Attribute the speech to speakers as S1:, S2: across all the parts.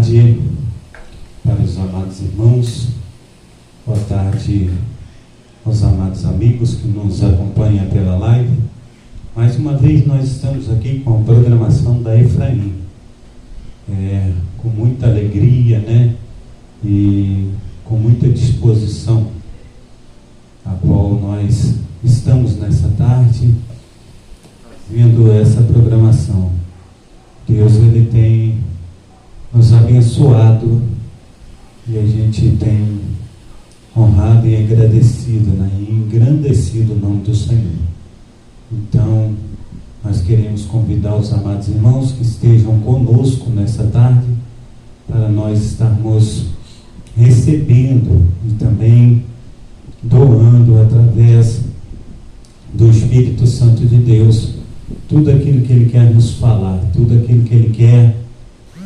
S1: tarde para os amados irmãos, boa tarde aos amados amigos que nos acompanham pela live. Mais uma vez nós estamos aqui com a programação da Efraim, com muita alegria, né? E com muita disposição, a qual nós estamos nessa tarde vendo essa programação. Deus, Ele tem nos abençoado e a gente tem honrado e agradecido, né? E engrandecido o nome do Senhor. Então, nós queremos convidar os amados irmãos que estejam conosco nessa tarde, para nós estarmos recebendo e também doando através do Espírito Santo de Deus tudo aquilo que Ele quer nos falar, tudo aquilo que Ele quer,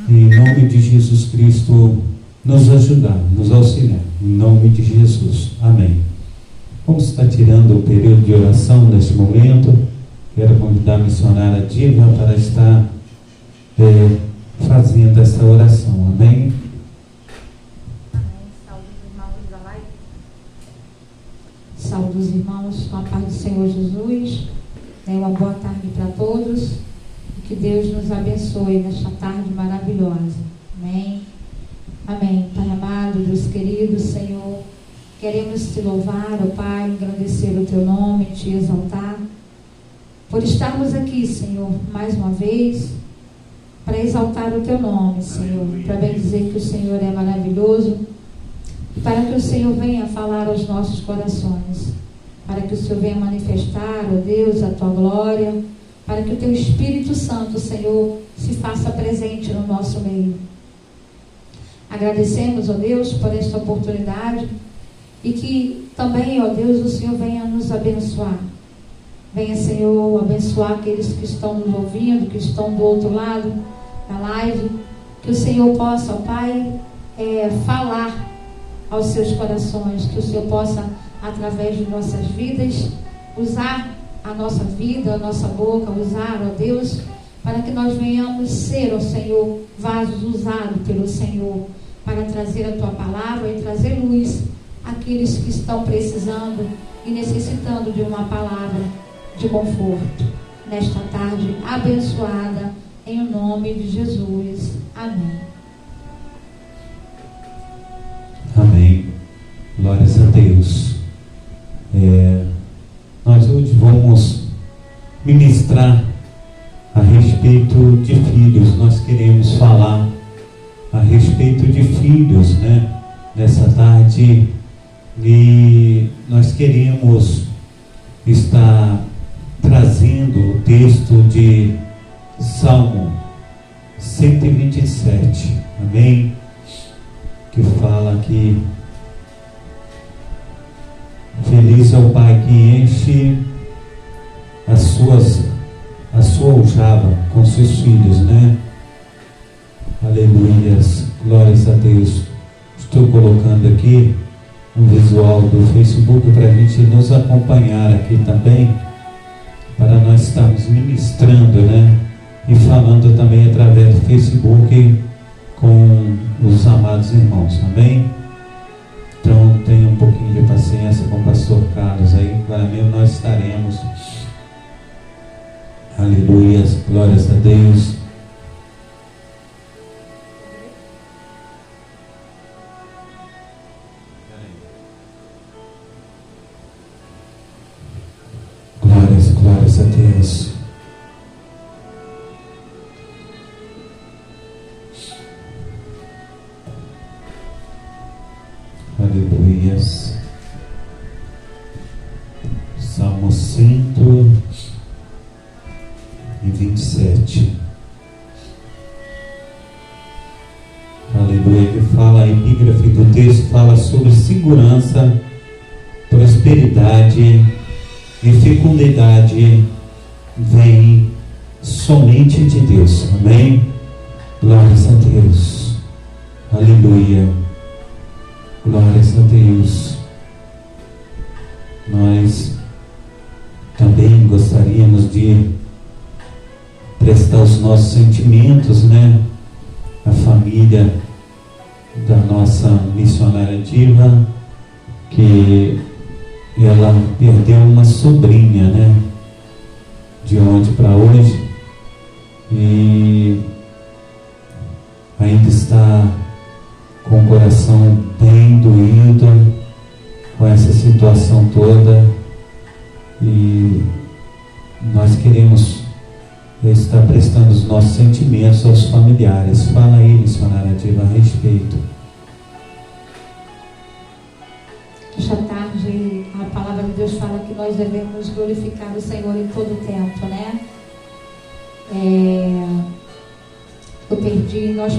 S1: em nome de Jesus Cristo, nos ajudar, nos auxiliar, em nome de Jesus. Amém. Vamos estar tirando o período de oração neste momento. Quero convidar a missionária Diva para estar fazendo essa oração. Amém?
S2: Saúde os irmãos com a paz do Senhor Jesus. Uma boa tarde para todos. E que Deus nos abençoe nesta tarde maravilhosa. Amém. Amém. Pai amado, Deus querido, Senhor, queremos te louvar, ó Pai, engrandecer o teu nome, te exaltar, por estarmos aqui, Senhor, mais uma vez, para exaltar o teu nome, Senhor, para bem dizer que o Senhor é maravilhoso, para que o Senhor venha falar aos nossos corações, para que o Senhor venha manifestar, ó Deus, a tua glória, para que o teu Espírito Santo, Senhor, se faça presente no nosso meio. Agradecemos, ó Deus, por esta oportunidade e que também, ó Deus, o Senhor venha nos abençoar. Venha, Senhor, abençoar aqueles que estão nos ouvindo, que estão do outro lado da live, que o Senhor possa, ó Pai, falar aos seus corações, que o Senhor possa, através de nossas vidas, usar a nossa vida, a nossa boca, usar, ó Deus, para que nós venhamos ser, ó Senhor, vasos usados pelo Senhor, para trazer a tua palavra e trazer luz àqueles que estão precisando e necessitando de uma palavra de conforto, nesta tarde abençoada, em nome de Jesus. Amém.
S1: Amém. Glórias a Deus. Nós hoje vamos ministrar a respeito de filhos. Nós queremos falar a respeito de filhos, né? Nessa tarde, e nós queremos estar trazendo o texto de Salmo 127, amém? Que fala que feliz é o pai que enche a sua aljava com seus filhos, né? Aleluias, glórias a Deus. Estou colocando aqui um visual do Facebook para a gente nos acompanhar aqui também, para nós estarmos ministrando, né? E falando também através do Facebook com os amados irmãos, amém? Então tenha um pouquinho de paciência com o pastor Carlos aí, para mim nós estaremos. Aleluias, glórias a Deus. Glórias a Deus. Aleluias. Salmo 127. Aleluia. Ele fala, a epígrafe do texto fala sobre segurança, prosperidade e fecundidade vem somente de Deus. Amém? Glórias a Deus. Aleluia. Glórias a Deus. Nós também gostaríamos de prestar os nossos sentimentos, né? A família da nossa missionária Diva, que ela perdeu uma sobrinha, né? De ontem para hoje, e ainda está com o coração bem doído com essa situação toda, e nós queremos estar prestando os nossos sentimentos aos familiares. Fala aí, missionária Diva, a respeito.
S2: Esta tarde a palavra de Deus fala que nós devemos glorificar o Senhor em todo o tempo, né? Nós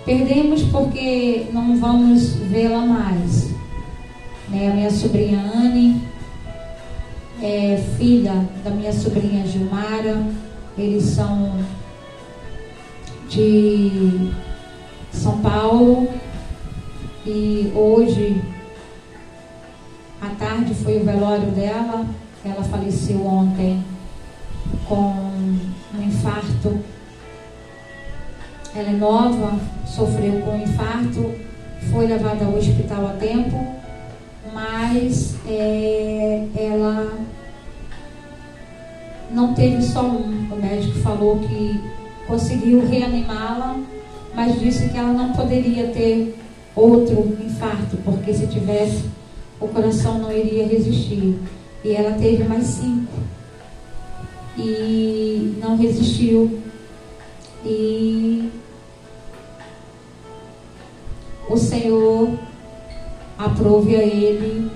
S2: perdemos porque não vamos vê-la mais, né? A minha sobrinha Anne é filha da minha sobrinha Gilmara, eles são de São Paulo, e hoje à tarde foi o velório dela. Ela faleceu ontem com um infarto. Ela é nova, sofreu com um infarto, foi levada ao hospital a tempo, mas ela não teve só um. O médico falou que conseguiu reanimá-la, mas disse que ela não poderia ter outro infarto, porque se tivesse, o coração não iria resistir. E ela teve mais 5 e não resistiu, e o Senhor aprove a ele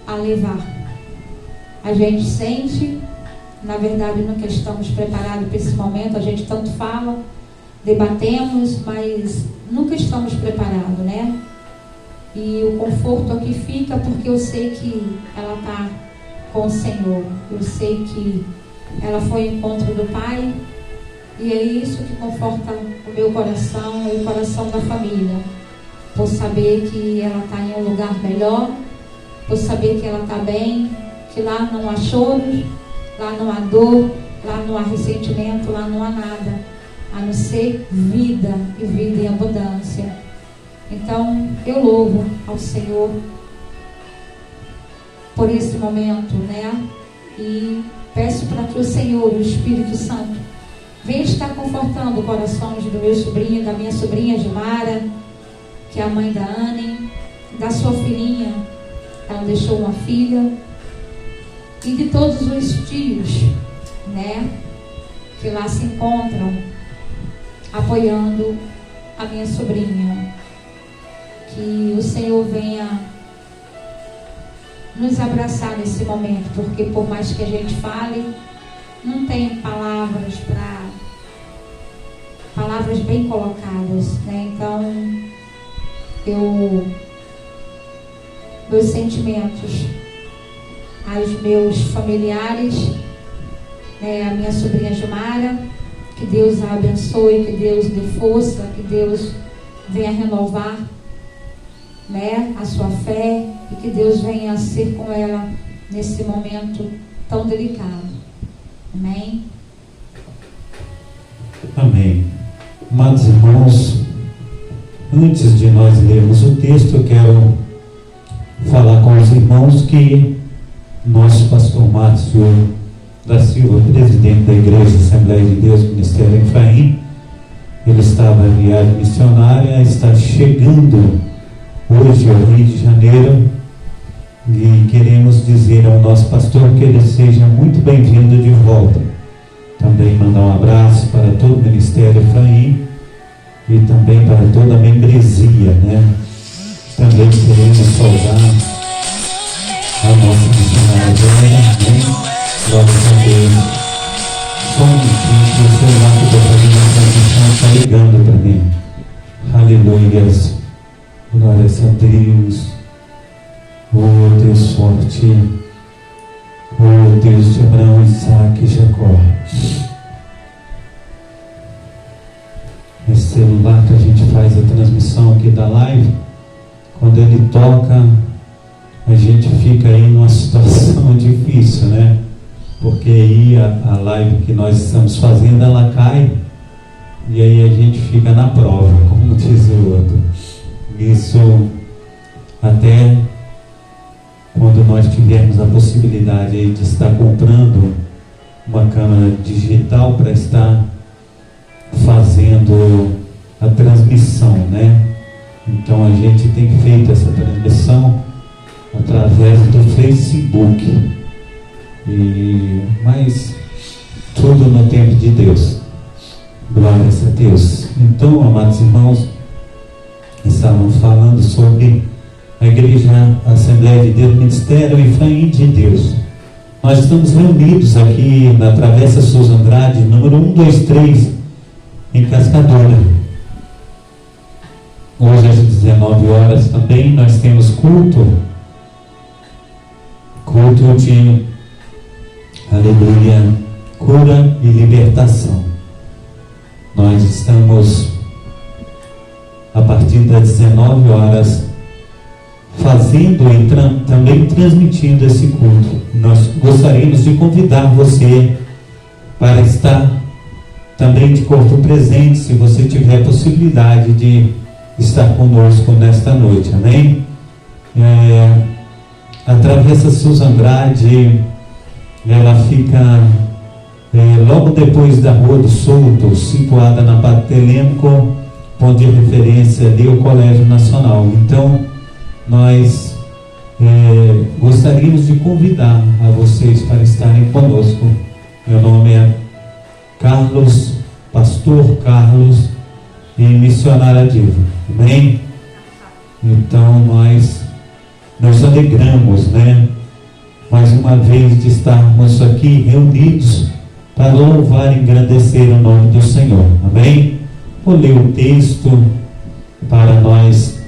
S2: a levar. A gente sente, na verdade nunca estamos preparados para esse momento. A gente tanto fala, debatemos, mas nunca estamos preparados, né? E o conforto aqui fica porque eu sei que ela está com o Senhor. Eu sei que ela foi ao encontro do Pai, e é isso que conforta o meu coração e o coração da família, por saber que ela está em um lugar melhor, por saber que ela está bem, que lá não há choro, lá não há dor, lá não há ressentimento, lá não há nada, a não ser vida, e vida em abundância. Então eu louvo ao Senhor por esse momento, né? E peço para que o Senhor, o Espírito Santo, venha estar confortando os corações do meu sobrinho, da minha sobrinha Gilmara, que é a mãe da Anne, da sua filhinha, ela deixou uma filha, e de todos os tios, né, que lá se encontram apoiando a minha sobrinha. Que o Senhor venha nos abraçar nesse momento, porque por mais que a gente fale, não tem palavras bem colocadas, né? Então meus sentimentos aos meus familiares, né? A minha sobrinha Gilmara, que Deus a abençoe, que Deus dê força, que Deus venha renovar, né, a sua fé, e que Deus venha ser com ela nesse momento tão delicado. Amém?
S1: Amém. Amados irmãos, antes de nós lermos o texto, eu quero falar com os irmãos que nosso pastor Márcio da Silva, presidente da Igreja Assembleia de Deus, Ministério Efraim, ele estava em viagem missionária, está chegando hoje ao Rio de Janeiro, e queremos dizer ao nosso pastor que ele seja muito bem-vindo de volta. Também mandar um abraço para todo o Ministério Efraim e também para toda a membresia, né? Também queremos saudar a nossa missionária Vera, né? Glória a Deus. Só um minutinho, que o celular que eu estou fazendo a transmissão está ligando para mim. Aleluia. Glórias a Deus. Oh Deus forte. Oh Deus de Abraão, Isaac e Jacó. Esse celular que a gente faz a transmissão aqui da live, quando ele toca, a gente fica aí numa situação difícil, né? Porque aí a live que nós estamos fazendo, ela cai e aí a gente fica na prova, como diz o outro. Isso até quando nós tivermos a possibilidade aí de estar comprando uma câmera digital para estar fazendo a transmissão, né? Então a gente tem feito essa transmissão através do Facebook, mas tudo no tempo de Deus. Glórias a Deus. Então, amados irmãos, estávamos falando sobre a Igreja Assembleia de Deus, Ministério Efraim de Deus. Nós estamos reunidos aqui na Travessa Souza Andrade, número 123, em Cascadura. Hoje às 19 horas também nós temos culto de, aleluia, cura e libertação. Nós estamos, a partir das 19 horas, fazendo e também transmitindo esse culto. Nós gostaríamos de convidar você para estar também de corpo presente, se você tiver possibilidade de estar conosco nesta noite, amém? A Travessa Souza Andrade, ela fica logo depois da Rua do Souto, situada na Padre Telêmaco, ponto de referência ali o Colégio Nacional. Então, nós gostaríamos de convidar a vocês para estarem conosco. Meu nome é Carlos, Pastor Carlos e missionária Diva, amém? Então nós alegramos, né, mais uma vez de estarmos aqui reunidos para louvar e engrandecer o nome do Senhor, amém? Vou ler o texto para nós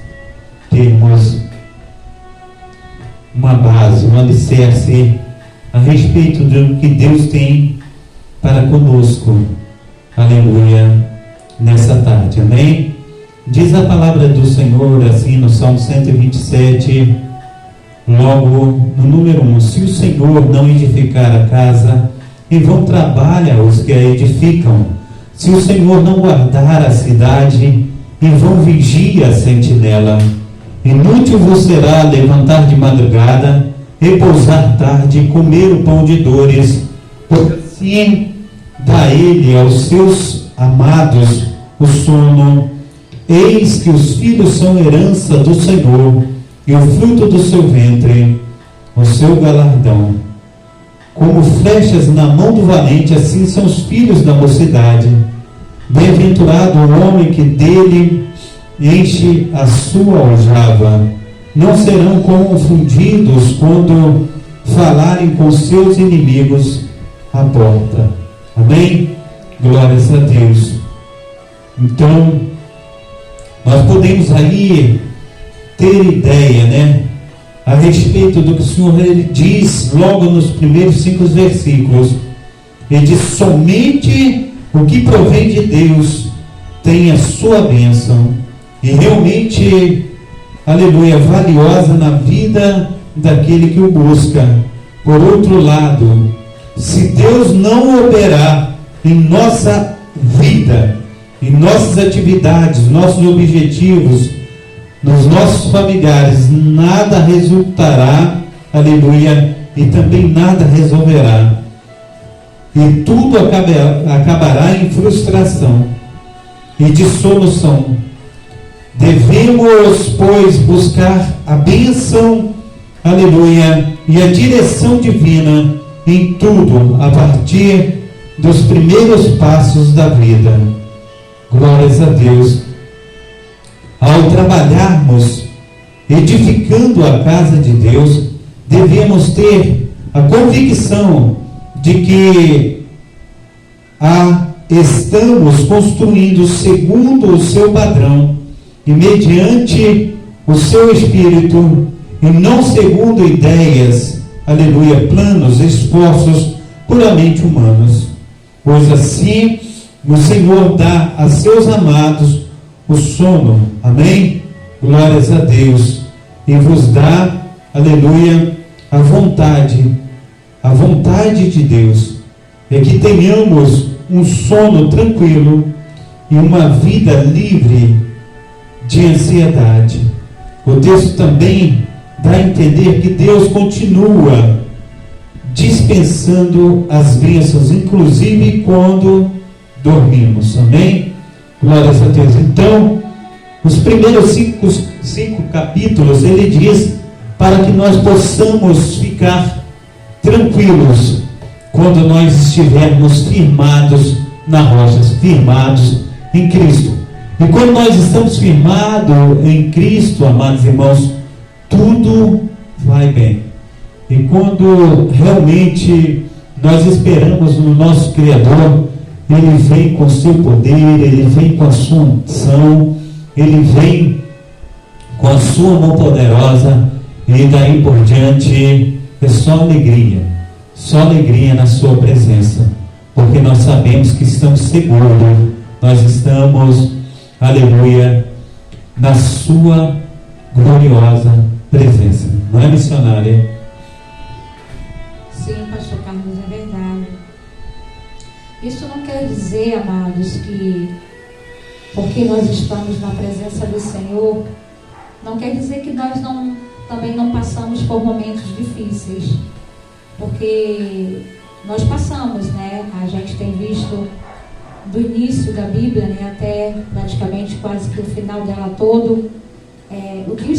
S1: termos uma base, um alicerce a respeito do que Deus tem para conosco, aleluia, nessa tarde, amém? Diz a palavra do Senhor assim no Salmo 127, logo no número 1: se o Senhor não edificar a casa, em vão trabalha os que a edificam. Se o Senhor não guardar a cidade, em vão vigia a sentinela. Inútil vos será levantar de madrugada, repousar tarde e comer o pão de dores, porque assim dá ele aos seus amados o sono. Eis que os filhos são herança do Senhor, e o fruto do seu ventre, o seu galardão. Como flechas na mão do valente, assim são os filhos da mocidade. Bem-aventurado o homem que dele enche a sua aljava. Não serão confundidos quando falarem com seus inimigos à porta. Amém? Glórias a Deus. Então, nós podemos aí ter ideia, né, a respeito do que o Senhor ele diz logo nos primeiros 5 versículos. Ele diz: somente o que provém de Deus tem a sua bênção, e realmente, aleluia, valiosa na vida daquele que o busca. Por outro lado, se Deus não operar em nossa vida, em nossas atividades, nossos objetivos, nos nossos familiares, nada resultará, aleluia, e também nada resolverá. E tudo acabará em frustração e dissolução. Devemos, pois, buscar a bênção, aleluia, e a direção divina em tudo, a partir dos primeiros passos da vida. Glórias a Deus. Ao trabalharmos edificando a casa de Deus, devemos ter a convicção de que estamos construindo segundo o seu padrão e mediante o seu espírito, e não segundo ideias, aleluia, planos, esforços puramente humanos. Pois assim o Senhor dá a seus amados o sono, amém? Glórias a Deus. E vos dá, aleluia, a vontade de Deus é que tenhamos um sono tranquilo e uma vida livre de ansiedade. O texto também dá a entender que Deus continua dispensando as bênçãos, inclusive quando dormimos. Amém? Glórias a Deus. Então, os primeiros cinco capítulos, ele diz para que nós possamos ficar tranquilos quando nós estivermos firmados na rocha, firmados em Cristo. E quando nós estamos firmados em Cristo, amados irmãos, tudo vai bem. E quando realmente nós esperamos no nosso Criador, Ele vem com o seu poder, Ele vem com a sua unção, Ele vem com a sua mão poderosa, e daí por diante é só alegria na sua presença, porque nós sabemos que estamos seguros, nós estamos, aleluia, na sua gloriosa presença. Não é, missionária?
S2: Sim, pastor Carlos, é verdade. Isso não quer dizer, amados, que porque nós estamos na presença do Senhor, não quer dizer que nós também não passamos por momentos difíceis, porque nós passamos, né? A gente tem visto do início da Bíblia, né, até praticamente quase que o final dela todo, o que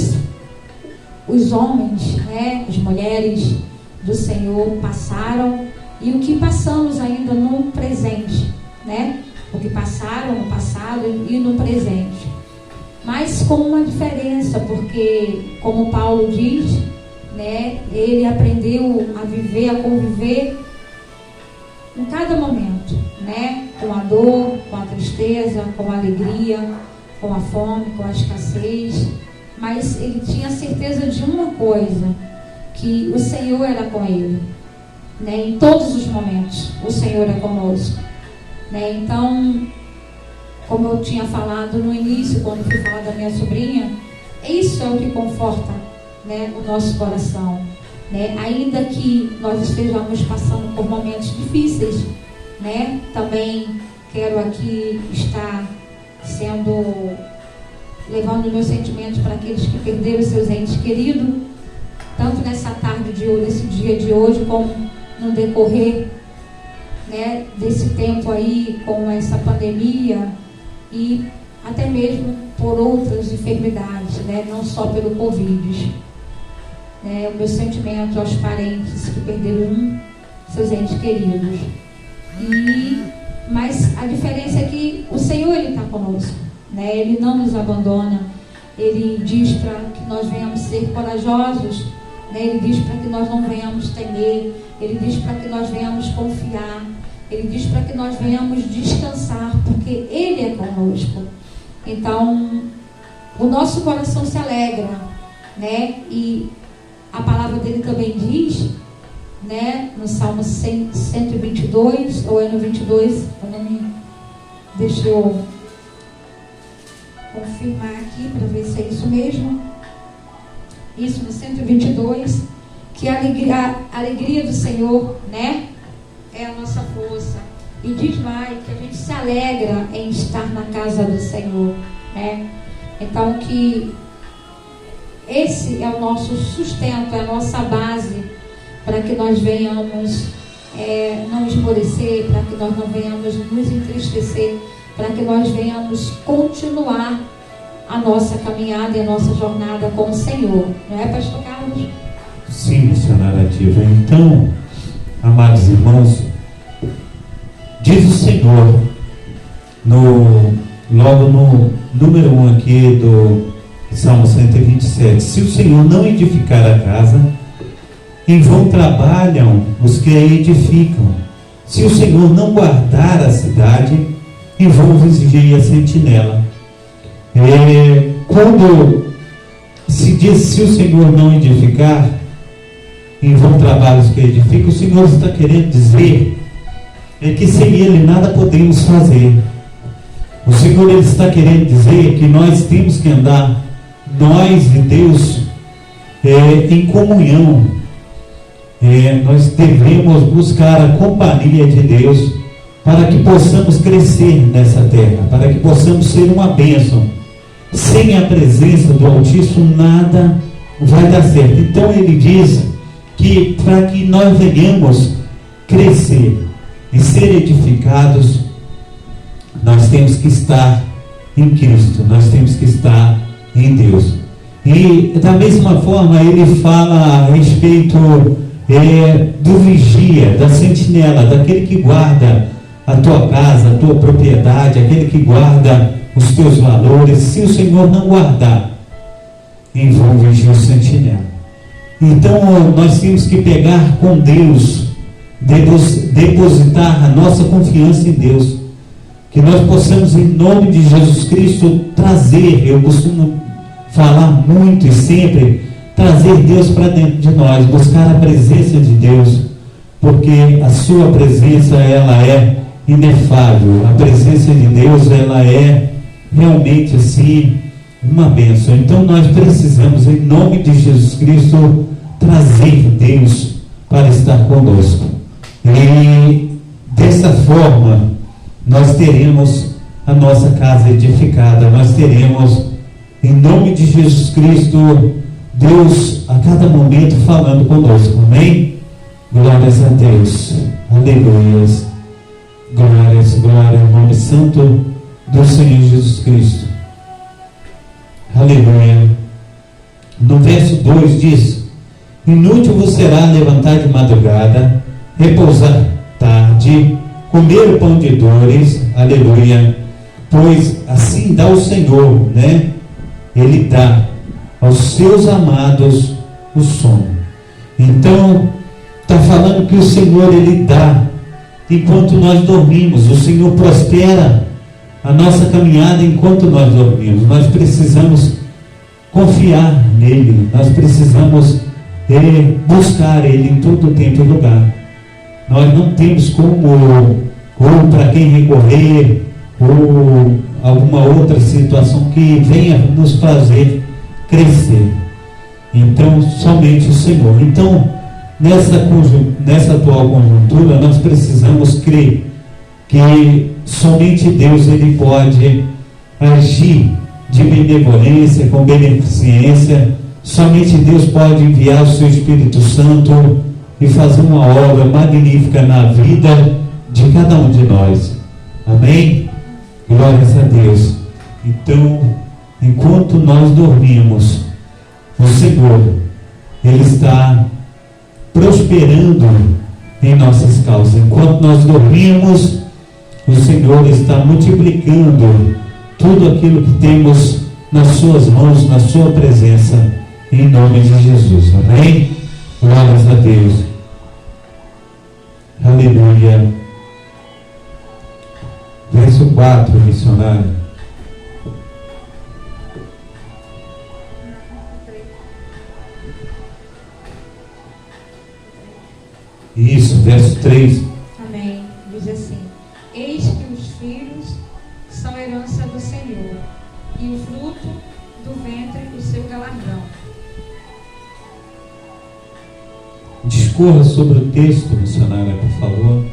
S2: os homens, né, as mulheres do Senhor passaram e o que passamos ainda no presente, né? O que passaram no passado e no presente. Mas com uma diferença, porque, como Paulo diz, né, ele aprendeu a viver, a conviver em cada momento, né? Com a dor, com a tristeza, com a alegria, com a fome, com a escassez. Mas ele tinha certeza de uma coisa, que o Senhor era com ele, né? Em todos os momentos o Senhor é conosco, né? Então, como eu tinha falado no início, quando fui falar da minha sobrinha, isso é o que conforta, né, o nosso coração, né? Ainda que nós estejamos passando por momentos difíceis, né? Também quero aqui estar levando meus sentimentos para aqueles que perderam seus entes queridos, tanto nessa tarde de hoje, nesse dia de hoje, como no decorrer, né, desse tempo aí, com essa pandemia e até mesmo por outras enfermidades, né, não só pelo Covid. O meu sentimento aos parentes que perderam seus entes queridos. Mas a diferença é que o Senhor, Ele está conosco, né? Ele não nos abandona. Ele diz para que nós venhamos ser corajosos, né? Ele diz para que nós não venhamos temer. Ele diz para que nós venhamos confiar. Ele diz para que nós venhamos descansar, porque Ele é conosco. Então, o nosso coração se alegra, né? E a palavra dele também diz, né, no Salmo 122, ou é no 22, deixa eu confirmar aqui para ver se é isso mesmo. Isso, no 122, que a alegria do Senhor, né, é a nossa força. E diz mais que a gente se alegra em estar na casa do Senhor, né? Então, que esse é o nosso sustento, é a nossa base, para que nós venhamos não esmorecer, para que nós não venhamos nos entristecer, para que nós venhamos continuar a nossa caminhada e a nossa jornada com o Senhor. Não é, pastor Carlos?
S1: Sim, missionária ativa. Então, amados irmãos, diz o Senhor, logo no número 1 aqui do Salmo 127, se o Senhor não edificar a casa, em vão trabalham os que a edificam. Se o Senhor não guardar a cidade, em vão vigia a sentinela. Quando se diz se o Senhor não edificar, em vão trabalham os que edificam, o Senhor está querendo dizer que sem Ele nada podemos fazer. O Senhor, Ele está querendo dizer que nós temos que andar, nós e Deus, em comunhão. Nós devemos buscar a companhia de Deus, para que possamos crescer nessa terra, para que possamos ser uma bênção. Sem a presença do Altíssimo, nada vai dar certo. Então ele diz que para que nós venhamos crescer e ser edificados, nós temos que estar em Cristo, nós temos que estar em Deus. E da mesma forma ele fala a respeito do vigia, da sentinela, daquele que guarda a tua casa, a tua propriedade, aquele que guarda os teus valores. Se o Senhor não guardar, em vão vigia o sentinela. Então nós temos que pegar com Deus, depositar a nossa confiança em Deus, que nós possamos, em nome de Jesus Cristo, trazer, eu costumo falar muito e sempre, trazer Deus para dentro de nós, buscar a presença de Deus, porque a sua presença, ela é inefável. A presença de Deus, ela é realmente assim uma bênção. Então nós precisamos, em nome de Jesus Cristo, trazer Deus para estar conosco, e dessa forma nós teremos a nossa casa edificada, nós teremos, em nome de Jesus Cristo, Deus a cada momento falando conosco. Amém? Glórias a Deus, aleluias, glórias, glória ao nome santo do Senhor Jesus Cristo, aleluia. No verso 2 diz: inútil vos será levantar de madrugada, repousar tarde, comer o pão de dores, aleluia, pois assim dá o Senhor, né? Ele dá aos seus amados o sono. Então está falando que o Senhor, ele dá enquanto nós dormimos. O Senhor prospera a nossa caminhada enquanto nós dormimos. Nós precisamos confiar nele, nós precisamos buscar ele em todo tempo e lugar. Nós não temos como, ou para quem recorrer, ou alguma outra situação que venha nos fazer crescer. Então somente o Senhor. Então nessa atual conjuntura, nós precisamos crer que somente Deus, ele pode agir de benevolência, com beneficência. Somente Deus pode enviar o seu Espírito Santo e fazer uma obra magnífica na vida de cada um de nós. Amém? Glórias a Deus. Então, enquanto nós dormimos, o Senhor, ele está prosperando em nossas causas. Enquanto nós dormimos, o Senhor está multiplicando tudo aquilo que temos nas suas mãos, na sua presença, em nome de Jesus. Amém? Glórias a Deus. Aleluia. Verso 4, missionário. Isso, verso 3.
S2: Amém. Diz assim: eis que os filhos são herança do Senhor, e o fruto do ventre o seu galardão.
S1: Discorra sobre o texto, missionária, por favor.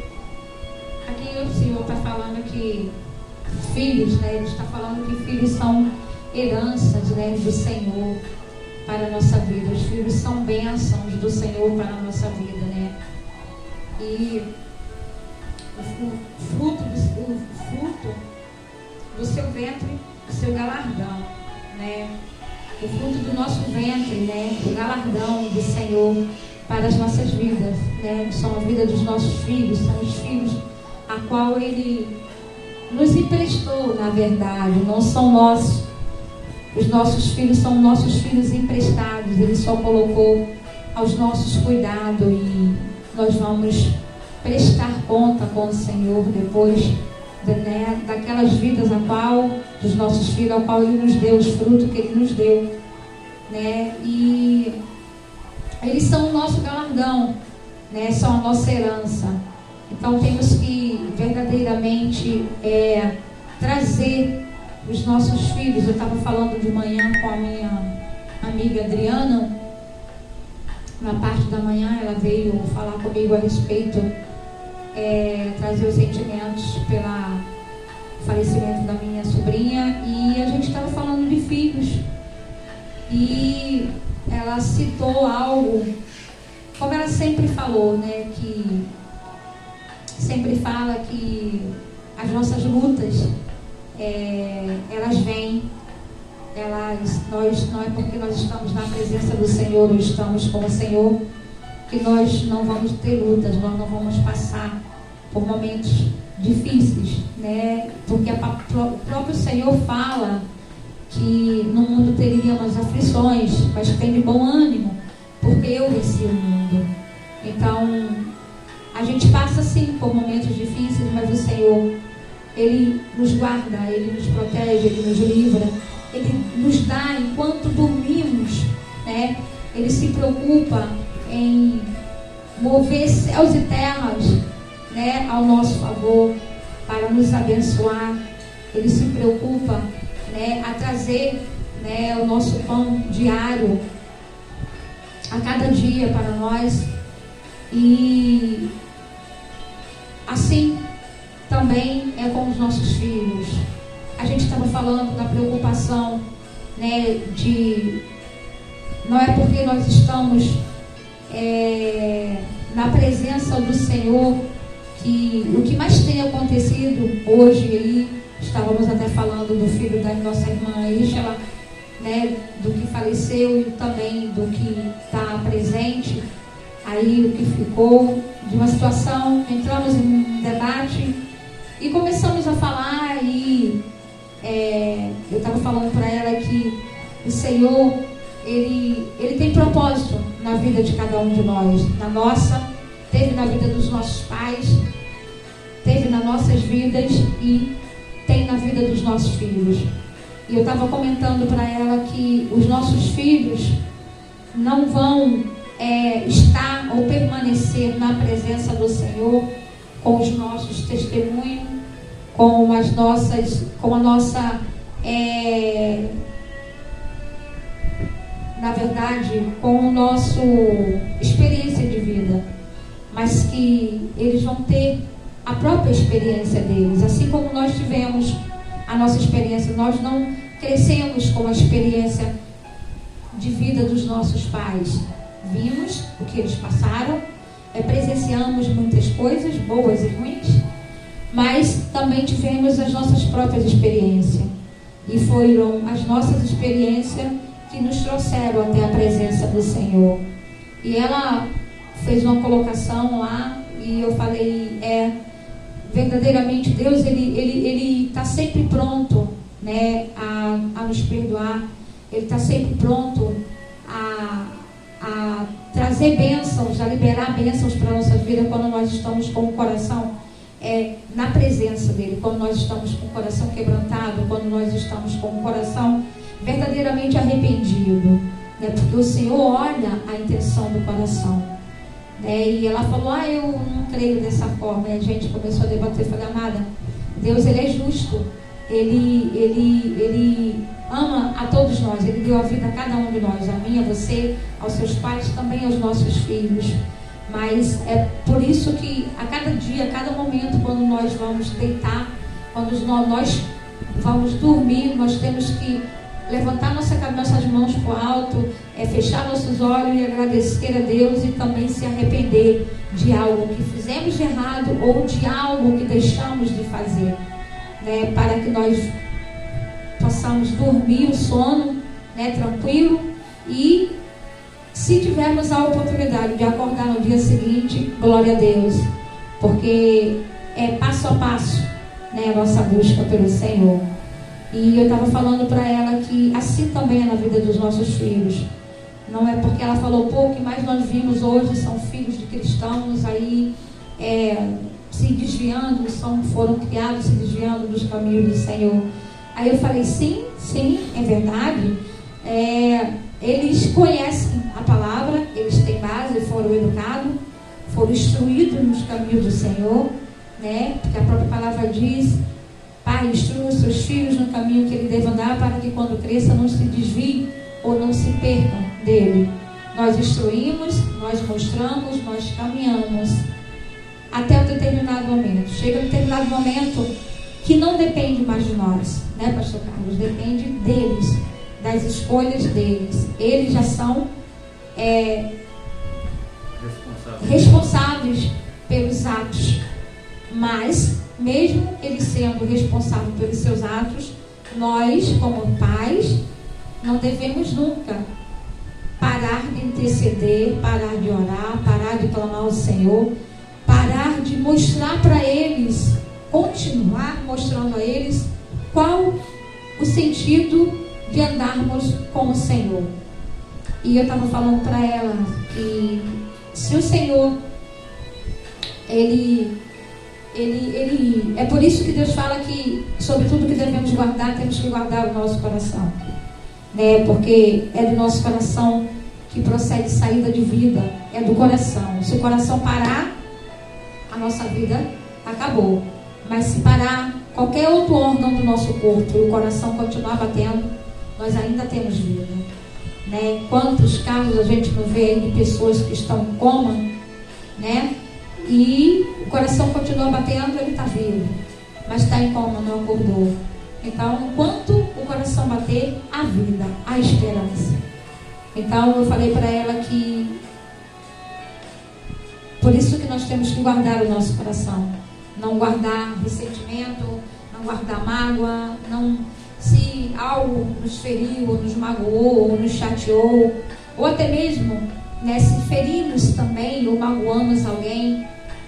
S2: Aqui o Senhor está falando que filhos, né? Ele está falando que filhos são heranças, né, do Senhor para a nossa vida. Os filhos são bênçãos do Senhor para a nossa vida, né? E o fruto do seu ventre, o seu galardão, né? O fruto do nosso ventre, né? O galardão do Senhor para as nossas vidas, né? São a vida dos nossos filhos, são os filhos a qual Ele nos emprestou, na verdade, não são nossos. Os nossos filhos são nossos filhos emprestados. Ele só colocou aos nossos cuidados, e nós vamos prestar conta com o Senhor depois, né, daquelas vidas a qual, dos nossos filhos, ao qual Ele nos deu, os frutos que Ele nos deu, né? E eles são o nosso galardão, né? São a nossa herança. Então temos que verdadeiramente trazer os nossos filhos. Eu estava falando de manhã com a minha amiga Adriana. Na parte da manhã ela veio falar comigo a respeito trazer os sentimentos pelo falecimento da minha sobrinha, e a gente estava falando de filhos, e ela citou algo, como ela sempre falou, né, que sempre fala que as nossas lutas, elas vêm, não é porque nós estamos na presença do Senhor ou estamos com o Senhor que nós não vamos ter lutas, nós não vamos passar por momentos difíceis, né? Porque o próprio Senhor fala que no mundo teríamos aflições, mas tem de bom ânimo, porque eu venci o mundo. Então, a gente passa sim por momentos difíceis, mas o Senhor, Ele nos guarda, Ele nos protege, Ele nos livra, Ele nos dá enquanto dormimos, né? Ele se preocupa em mover céus e terras, né, ao nosso favor, para nos abençoar. Ele se preocupa, né, a trazer, né, o nosso pão diário a cada dia para nós. E assim também é com os nossos filhos. A gente estava falando da preocupação, né, não é porque nós estamos na presença do Senhor que o que mais tem acontecido hoje aí, estávamos até falando do filho da nossa irmã Isha, né, do que faleceu e também do que está presente, aí o que ficou de uma situação, entramos em um debate e começamos a falar, e eu estava falando para ela que o Senhor, Ele tem propósito na vida de cada um de nós, na nossa, teve na vida dos nossos pais, teve nas nossas vidas e tem na vida dos nossos filhos. E eu estava comentando para ela que os nossos filhos não vão estar ou permanecer na presença do Senhor com os nossos testemunhos, com a nossa na verdade, com a nossa experiência de vida, mas que eles vão ter a própria experiência deles, assim como nós tivemos a nossa experiência. Nós não crescemos com a experiência de vida dos nossos pais, vimos o que eles passaram, presenciamos muitas coisas, boas e ruins, mas também tivemos as nossas próprias experiências, e foram as nossas experiências que nos trouxeram até a presença do Senhor. E ela fez uma colocação lá, e eu falei, verdadeiramente Deus, ele está sempre pronto, né, a nos perdoar. Ele está sempre pronto a trazer bênçãos, a liberar bênçãos para a nossa vida quando nós estamos com o coração na presença dele, quando nós estamos com o coração quebrantado, quando nós estamos com o coração verdadeiramente arrependido, né? Porque o Senhor olha a intenção do coração, né? E ela falou, eu não creio dessa forma. E a gente começou a debater, falei, amada, Deus, Ele é justo, Ele ama a todos nós, Ele deu a vida a cada um de nós, a mim, a você, aos seus pais, também aos nossos filhos. Mas é por isso que a cada dia, a cada momento, quando nós vamos deitar, quando nós vamos dormir, nós temos que levantar nossas mãos para o alto, fechar nossos olhos e agradecer a Deus, e também se arrepender de algo que fizemos de errado ou de algo que deixamos de fazer, né, para que nós possamos dormir o sono, né, tranquilo, e se tivermos a oportunidade de acordar no dia seguinte, glória a Deus, porque é passo a passo, né, a nossa busca pelo Senhor. E eu estava falando para ela que assim também é na vida dos nossos filhos. Não é porque ela falou, o que mais nós vimos hoje são filhos de cristãos aí se desviando, foram criados se desviando dos caminhos do Senhor. Aí eu falei, sim, é verdade. Eles conhecem a palavra, eles têm base, foram educados, foram instruídos nos caminhos do Senhor, né? Porque a própria palavra diz, Pai, instrua os seus filhos no caminho que ele deve andar, para que quando cresça não se desvie ou não se percam dele. Nós instruímos, nós mostramos, nós caminhamos até um determinado Chega um determinado momento que não depende mais de nós, né, pastor Carlos? Depende deles, das escolhas deles. Eles já são responsáveis pelos atos. Mas, mesmo eles sendo responsáveis pelos seus atos, nós, como pais, não devemos nunca parar de interceder, parar de orar, parar de clamar ao Senhor, parar de mostrar para eles, continuar mostrando a eles qual o sentido de andarmos com o Senhor. E eu estava falando para ela que se o Senhor, Ele é por isso que Deus fala que sobre tudo que devemos guardar, temos que guardar o nosso coração, né? Porque é do nosso coração que procede saída de vida, é do coração. Se o coração parar, a nossa vida acabou. Mas se parar qualquer outro órgão do nosso corpo e o coração continuar batendo, nós ainda temos vida, né? Quantos casos a gente não vê aí de pessoas que estão em coma, né? E o coração continua batendo, ele está vivo, mas está em coma, não acordou. Então, enquanto o coração bater, há vida, há esperança. Então, eu falei para ela que por isso que nós temos que guardar o nosso coração. Não guardar ressentimento, não guardar mágoa, não, se algo nos feriu, ou nos magoou, ou nos chateou, ou até mesmo, né, se ferimos também ou magoamos alguém,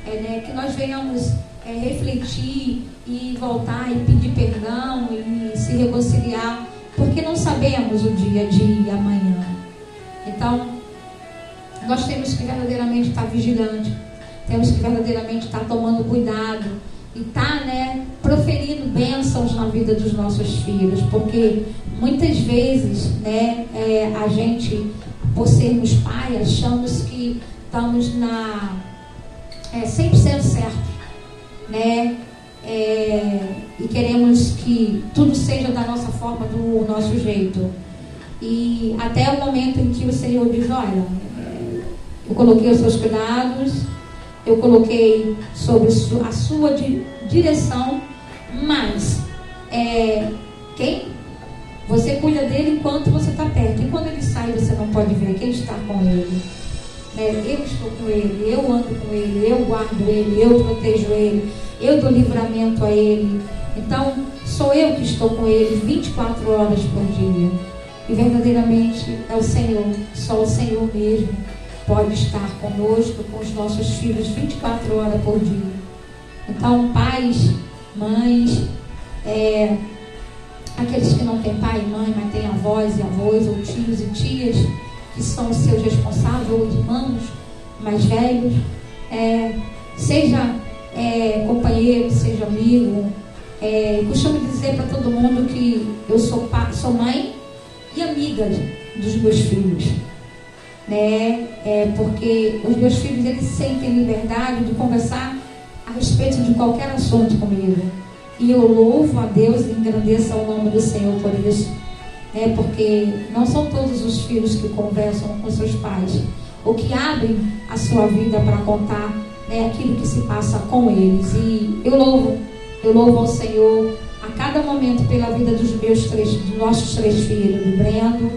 S2: né, que nós venhamos refletir e voltar e pedir perdão e se reconciliar, porque não sabemos o dia de amanhã. Então, nós temos que verdadeiramente estar vigilante, temos que verdadeiramente estar tomando cuidado e estar, né, proferindo bênçãos na vida dos nossos filhos, porque muitas vezes, né, a gente, por sermos pais, achamos que estamos 100% certo, né? E queremos que tudo seja da nossa forma, do nosso jeito. E até o momento em que o Senhor diz: olha, eu coloquei os seus cuidados, eu coloquei sobre a sua direção, mas quem? Você cuida dele enquanto você está perto. E quando ele sai, você não pode ver quem está com ele. Eu estou com ele, eu ando com ele, eu guardo ele, eu protejo ele, eu dou livramento a ele. Então, sou eu que estou com ele 24 horas por dia. E verdadeiramente é o Senhor, só o Senhor mesmo pode estar conosco, com os nossos filhos 24 horas por dia. Então, pais, mães, aqueles que não têm pai e mãe, mas têm avós e avós, ou tios e tias, que são os seus responsáveis, ou irmãos mais velhos, seja companheiro, seja amigo. Costumo dizer para todo mundo que eu sou mãe e amiga dos meus filhos, né? Porque os meus filhos, eles sentem liberdade de conversar a respeito de qualquer assunto comigo, e eu louvo a Deus e engrandeço o nome do Senhor por isso. Porque não são todos os filhos que conversam com seus pais, ou que abrem a sua vida para contar, né, aquilo que se passa com eles. E eu louvo ao Senhor a cada momento pela vida dos nossos três filhos, do Brendo,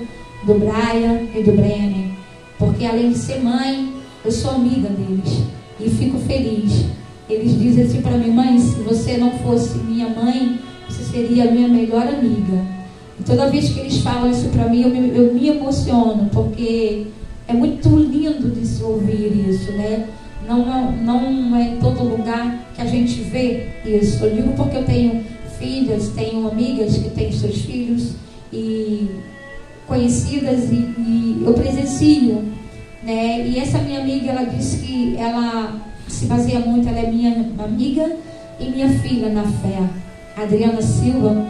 S2: do Brian e do Brenner, porque além de ser mãe, eu sou amiga deles e fico feliz. Eles dizem assim para mim: mãe, se você não fosse minha mãe, você seria a minha melhor amiga. E toda vez que eles falam isso para mim, eu me emociono, porque é muito lindo de se ouvir isso, né? Não é em todo lugar que a gente vê isso. Eu digo porque eu tenho filhas, tenho amigas que têm seus filhos e conhecidas, e eu presencio, né? E essa minha amiga, ela disse que ela se baseia muito, ela é minha amiga e minha filha na fé. Adriana Silva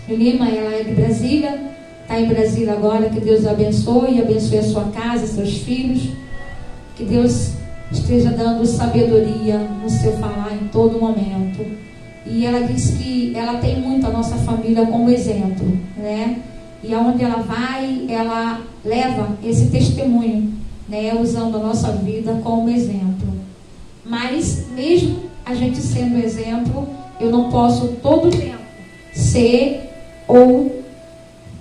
S2: Lima, ela é de Brasília, está em Brasília agora. Que Deus a abençoe e abençoe a sua casa, seus filhos. Que Deus esteja dando sabedoria no seu falar em todo momento. E ela disse que ela tem muito a nossa família como exemplo, né? E aonde ela vai, ela leva esse testemunho, né? Usando a nossa vida como exemplo. Mas mesmo a gente sendo exemplo. Eu não posso todo tempo ser ou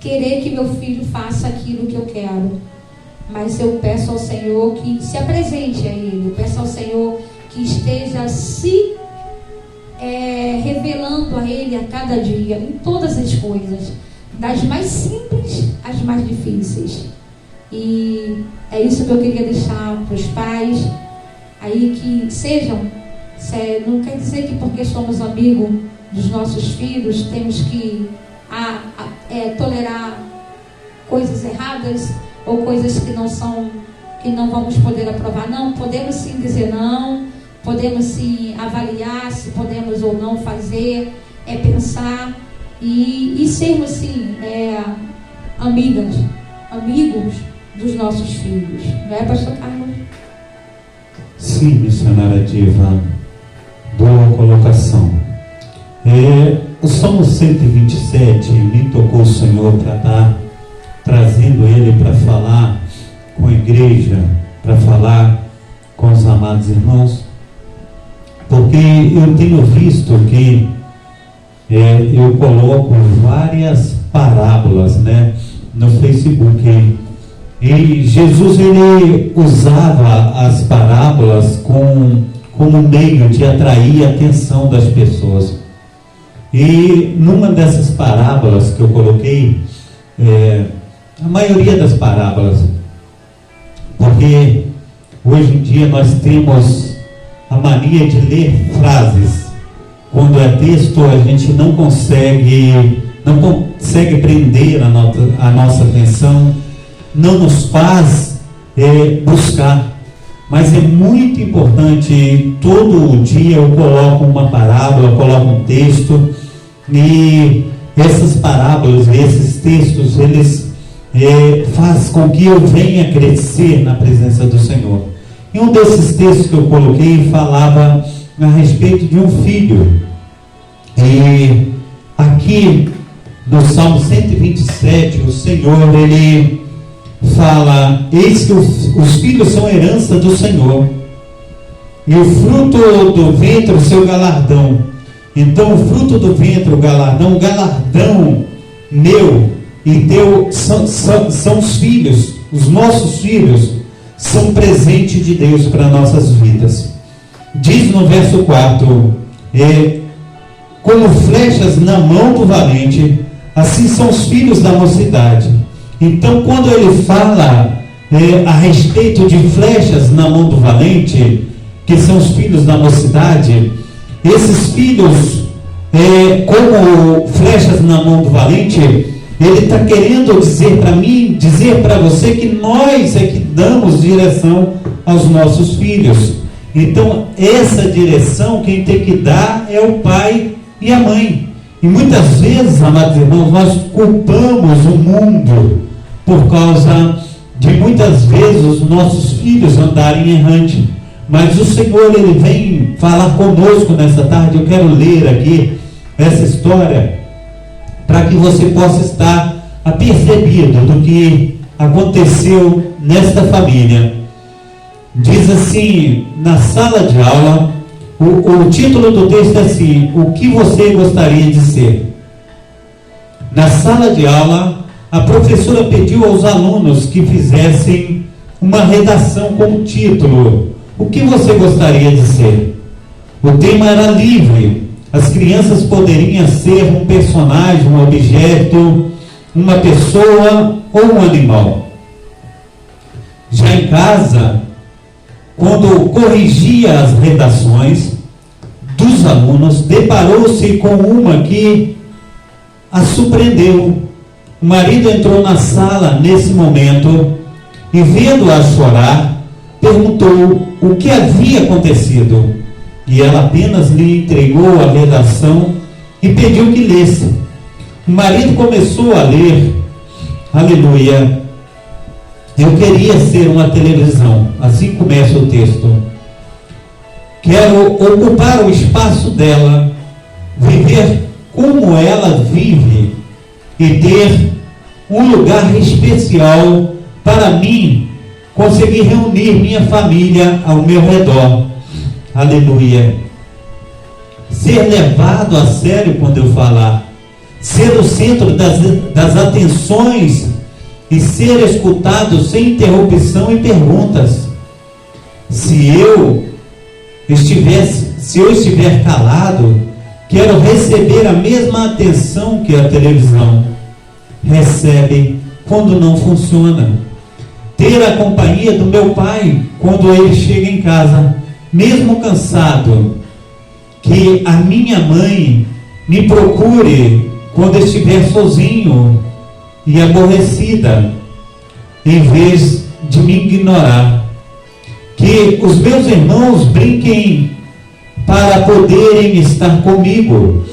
S2: querer que meu filho faça aquilo que eu quero, mas eu peço ao Senhor que se apresente a ele, eu peço ao Senhor que esteja se revelando a ele a cada dia, em todas as coisas, das mais simples às mais difíceis. E é isso que eu queria deixar para os pais aí, que sejam, não quer dizer que porque somos amigos dos nossos filhos temos que tolerar coisas erradas ou coisas que não vamos poder aprovar. Não, podemos sim dizer não, podemos sim avaliar se podemos ou não fazer, pensar e sermos sim amigos dos nossos filhos, não é, pastor Carlos?
S1: Sim, missionária Diva, boa colocação. O Salmo 127 me tocou o Senhor para estar trazendo ele para falar com a igreja, para falar com os amados irmãos, porque eu tenho visto que eu coloco várias parábolas, no Facebook, e Jesus ele usava as parábolas como meio de atrair a atenção das pessoas. E numa dessas parábolas que eu coloquei, a maioria das parábolas, porque hoje em dia nós temos a mania de ler frases. Quando é texto, a gente não consegue prender a nossa atenção, não nos faz buscar. Mas é muito importante, todo dia eu coloco uma parábola, coloco um texto, e essas parábolas, esses textos, eles fazem com que eu venha crescer na presença do Senhor. E um desses textos que eu coloquei falava a respeito de um filho. E aqui no Salmo 127, o Senhor, ele fala: eis que os filhos são herança do Senhor, e o fruto do ventre o seu galardão. Então o fruto do ventre, o galardão meu e teu são os filhos, os nossos filhos são presente de Deus para nossas vidas. Diz no verso 4, como flechas na mão do valente, assim são os filhos da mocidade. Então, quando ele fala a respeito de flechas na mão do valente, que são os filhos da mocidade, esses filhos, como flechas na mão do valente, ele está querendo dizer para mim, dizer para você, que nós é que damos direção aos nossos filhos. Então, essa direção quem tem que dar é o pai e a mãe. E muitas vezes, amados irmãos, nós culpamos o mundo por causa de muitas vezes os nossos filhos andarem errante. Mas o Senhor, ele vem falar conosco nessa tarde. Eu quero ler aqui essa história para que você possa estar apercebido do que aconteceu nesta família. Diz assim, na sala de aula, o título do texto é assim: o que você gostaria de ser? Na sala de aula, a professora pediu aos alunos que fizessem uma redação com o título: o que você gostaria de ser? O tema era livre. As crianças poderiam ser um personagem, um objeto, uma pessoa ou um animal. Já em casa, quando corrigia as redações dos alunos, deparou-se com uma que a surpreendeu. O marido entrou na sala nesse momento e, vendo-a chorar, perguntou o que havia acontecido. E ela apenas lhe entregou a redação e pediu que lesse. O marido começou a ler. Aleluia. Eu queria ser uma televisão. Assim começa o texto. Quero ocupar o espaço dela, viver como ela vive e ter um lugar especial para mim, conseguir reunir minha família ao meu redor. Aleluia. ser levado a sério quando eu falar, ser o centro das atenções e ser escutado sem interrupção e perguntas. Se eu estiver calado, quero receber a mesma atenção que a televisão recebe quando não funciona. Ter a companhia do meu pai quando ele chega em casa, mesmo cansado. Que a minha mãe me procure quando estiver sozinho e aborrecida, em vez de me ignorar. Que os meus irmãos brinquem para poderem estar comigo.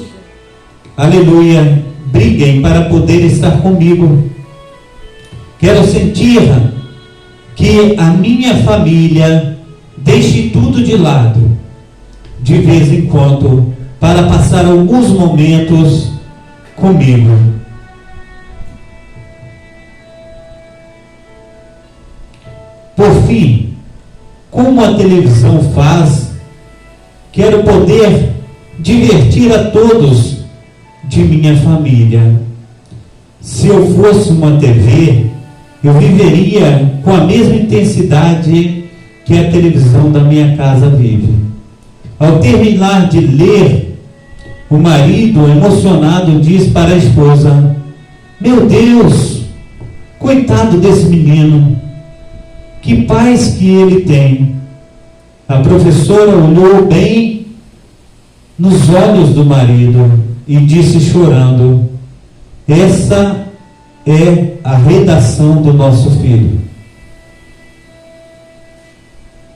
S1: Aleluia. Briguem para poder estar comigo. Quero sentir que a minha família deixe tudo de lado, de vez em quando, para passar alguns momentos comigo. Por fim, como a televisão faz, quero poder divertir a todos de minha família. Se eu fosse uma TV, eu viveria com a mesma intensidade que a televisão da minha casa vive. Ao terminar de ler, o marido, emocionado, diz para a esposa: meu Deus, coitado desse menino, que paz que ele tem. A professora olhou bem nos olhos do marido e disse chorando: essa é a redação do nosso filho.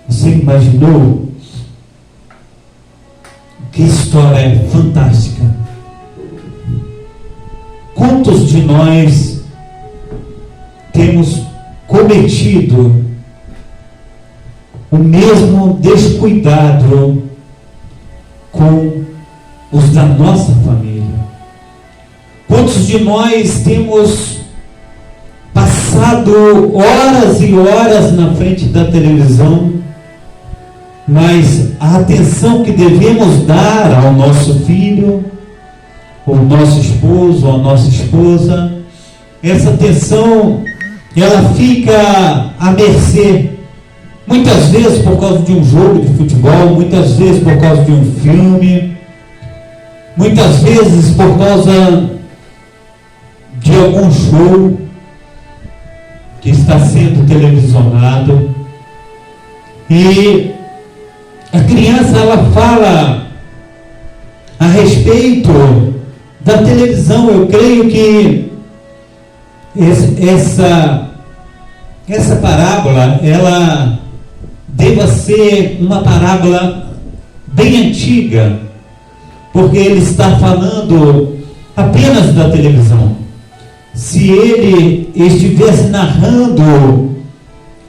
S1: Você imaginou? Que história fantástica! Quantos de nós temos cometido o mesmo descuidado com os da nossa família? Quantos de nós temos passado horas e horas na frente da televisão, mas a atenção que devemos dar ao nosso filho, ao nosso esposo, à nossa esposa, essa atenção, ela fica à mercê, muitas vezes por causa de um jogo de futebol, muitas vezes por causa de um filme, muitas vezes por causa de algum show que está sendo televisionado. E a criança, ela fala a respeito da televisão. Eu creio que essa parábola, ela deva ser uma parábola bem antiga, porque ele está falando apenas da televisão. Se ele estivesse narrando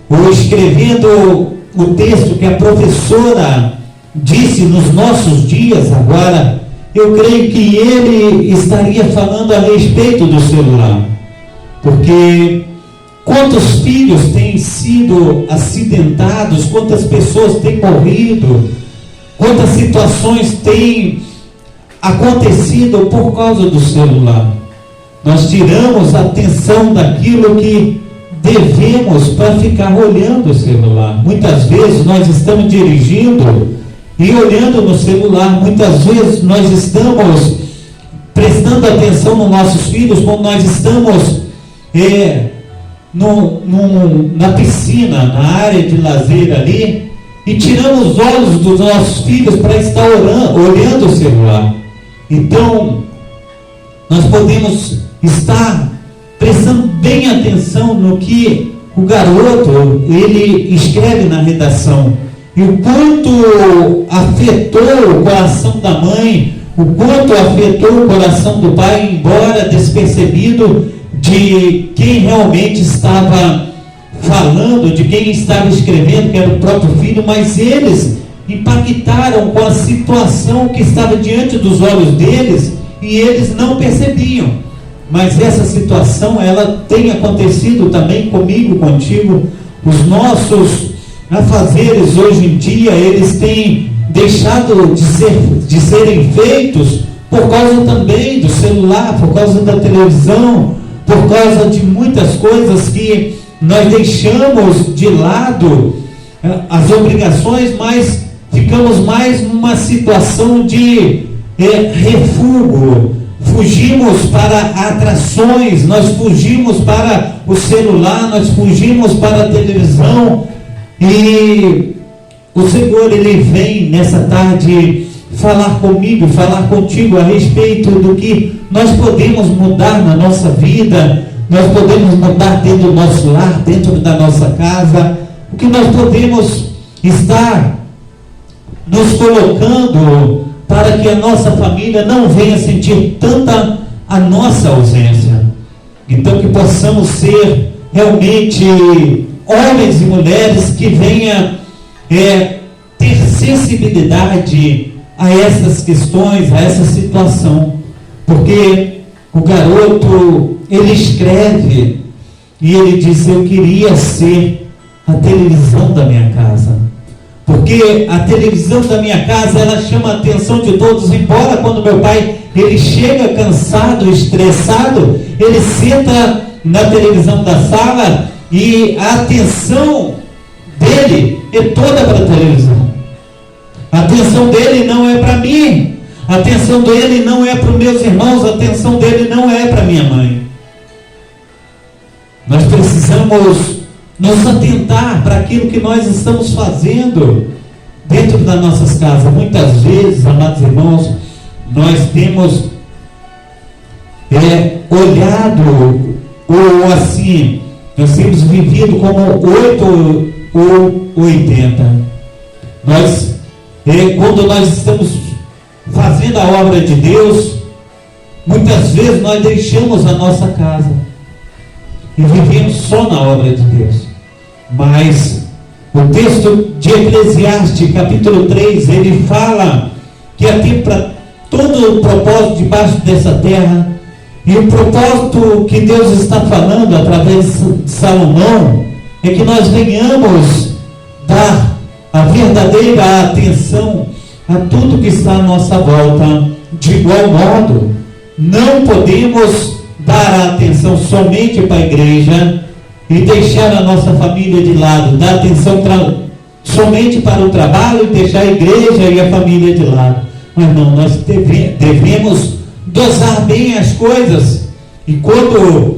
S1: ou escrevendo o texto que a professora disse nos nossos dias agora, eu creio que ele estaria falando a respeito do celular. Porque quantos filhos têm sido acidentados, quantas pessoas têm morrido, quantas situações têm acontecido por causa do celular. Nós tiramos a atenção daquilo que devemos para ficar olhando o celular. Muitas vezes nós estamos dirigindo e olhando no celular. Muitas vezes nós estamos prestando atenção nos nossos filhos quando nós estamos na piscina, na área de lazer ali, e tiramos os olhos dos nossos filhos para estar olhando o celular. Então, nós podemos estar prestando bem atenção no que o garoto, ele escreve na redação, e o quanto afetou o coração da mãe, o quanto afetou o coração do pai, embora despercebido de quem realmente estava falando, de quem estava escrevendo, que era o próprio filho, mas eles impactaram com a situação que estava diante dos olhos deles e eles não percebiam. Mas essa situação, ela tem acontecido também comigo, contigo. Os nossos afazeres hoje em dia, eles têm deixado de serem feitos por causa também do celular, por causa da televisão, por causa de muitas coisas que nós deixamos de lado as obrigações, mas ficamos mais numa situação de refúgio. Fugimos para atrações, nós fugimos para o celular, nós fugimos para a televisão, e o Senhor, Ele vem nessa tarde falar comigo, falar contigo a respeito do que nós podemos mudar na nossa vida, nós podemos mudar dentro do nosso lar, dentro da nossa casa, o que nós podemos estar nos colocando para que a nossa família não venha sentir tanta a nossa ausência. Então, que possamos ser realmente homens e mulheres que venham ter sensibilidade a essas questões, a essa situação, porque o garoto, ele escreve e ele diz: eu queria ser a televisão da minha casa, porque a televisão da minha casa, ela chama a atenção de todos, embora quando meu pai, ele chega cansado, estressado, ele senta na televisão da sala e a atenção dele é toda para a televisão. A atenção dele não é para mim, a atenção dele não é para os meus irmãos, a atenção dele não é para minha mãe. Nós precisamos nos atentar para aquilo que nós estamos fazendo dentro das nossas casas. Muitas vezes, amados irmãos, nós temos olhado, ou assim, nós temos vivido como 8 ou 80. Quando nós estamos fazendo a obra de Deus, muitas vezes nós deixamos a nossa casa e vivemos só na obra de Deus. Mas o texto de Eclesiastes, capítulo 3, ele fala que há tempo para todo o propósito debaixo dessa terra. E o propósito que Deus está falando através de Salomão é que nós venhamos dar a verdadeira atenção a tudo que está à nossa volta. De igual modo, não podemos dar a atenção somente para a igreja e deixar a nossa família de lado, dar atenção somente para o trabalho e deixar a igreja e a família de lado. Mas não, nós devemos dosar bem as coisas. E quando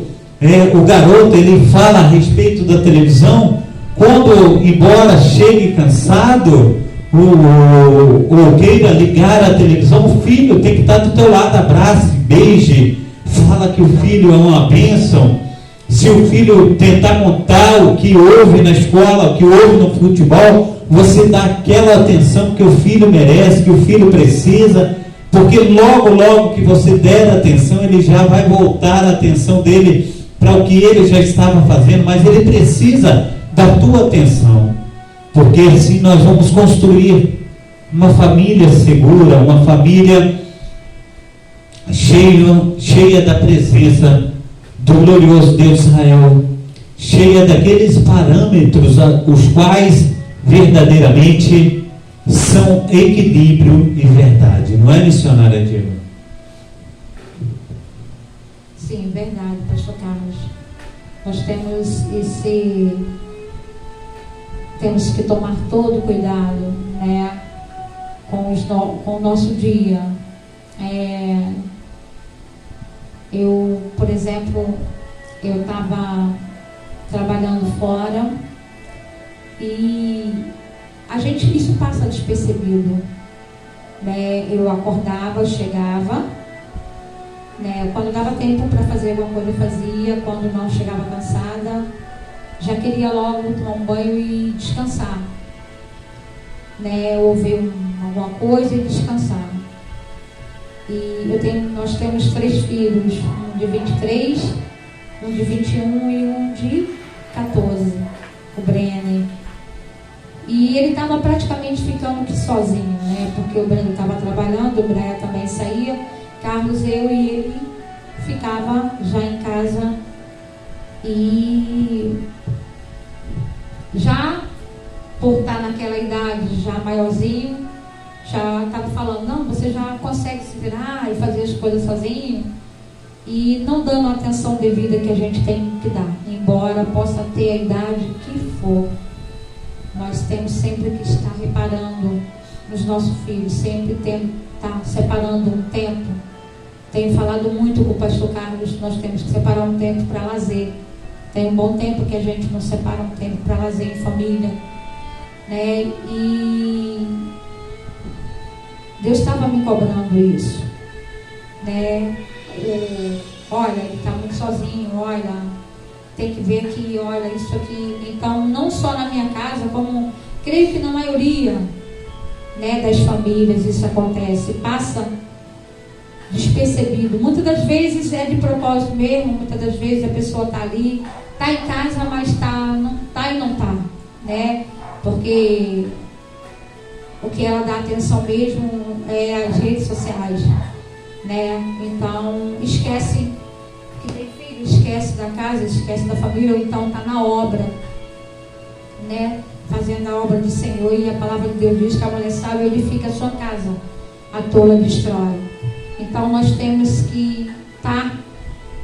S1: o garoto, ele fala a respeito da televisão, quando, embora chegue cansado, ou queira ligar a televisão, o filho tem que estar do teu lado, abrace, beije, fala que o filho é uma bênção. Se o filho tentar contar o que houve na escola, o que houve no futebol, você dá aquela atenção que o filho merece, que o filho precisa, porque logo que você der atenção, ele já vai voltar a atenção dele para o que ele já estava fazendo, mas ele precisa da tua atenção, porque assim nós vamos construir uma família segura, uma família cheia da presença do glorioso Deus de Israel, cheia daqueles parâmetros os quais verdadeiramente são equilíbrio e verdade. Não é, missionária Diego?
S2: Sim, verdade, pastor Carlos. Nós temos que tomar todo cuidado, né, com o nosso dia. Eu, por exemplo, eu estava trabalhando fora e isso passa despercebido, né? Eu acordava, eu chegava, né? Quando dava tempo para fazer alguma coisa eu fazia, quando não chegava cansada, já queria logo tomar um banho e descansar, né? Ou ver alguma coisa e descansar. E nós temos 3 filhos, um de 23, um de 21 e um de 14, o Brenner. E ele estava praticamente ficando aqui sozinho, né? Porque o Brenner estava trabalhando, o Brenner também saía, Carlos, eu e ele ficava já em casa. E já por estar naquela idade, já maiorzinho, já estava falando, não, você já consegue se virar e fazer as coisas sozinho, e não dando a atenção devida que a gente tem que dar, embora possa ter a idade que for. Nós temos sempre que estar reparando nos nossos filhos, sempre temos que estar separando um tempo. Tenho falado muito com o pastor Carlos, nós temos que separar um tempo para lazer. Tem um bom tempo que a gente não separa um tempo para lazer em família, né? E Deus estava me cobrando isso, né? Olha, ele está muito sozinho, olha, tem que ver aqui, olha, isso aqui. Então, não só na minha casa, como creio que na maioria, né, das famílias isso acontece, passa despercebido. Muitas das vezes é de propósito mesmo, muitas das vezes a pessoa está ali, está em casa, mas não está e não está, né? Porque o que ela dá atenção mesmo é as redes sociais, né? Então esquece que tem filho, esquece da casa, esquece da família, ou então está na obra, né? Fazendo a obra do Senhor. E a palavra de Deus diz que a mulher sábia edifica a sua casa, a tola destrói. Então nós temos que estar,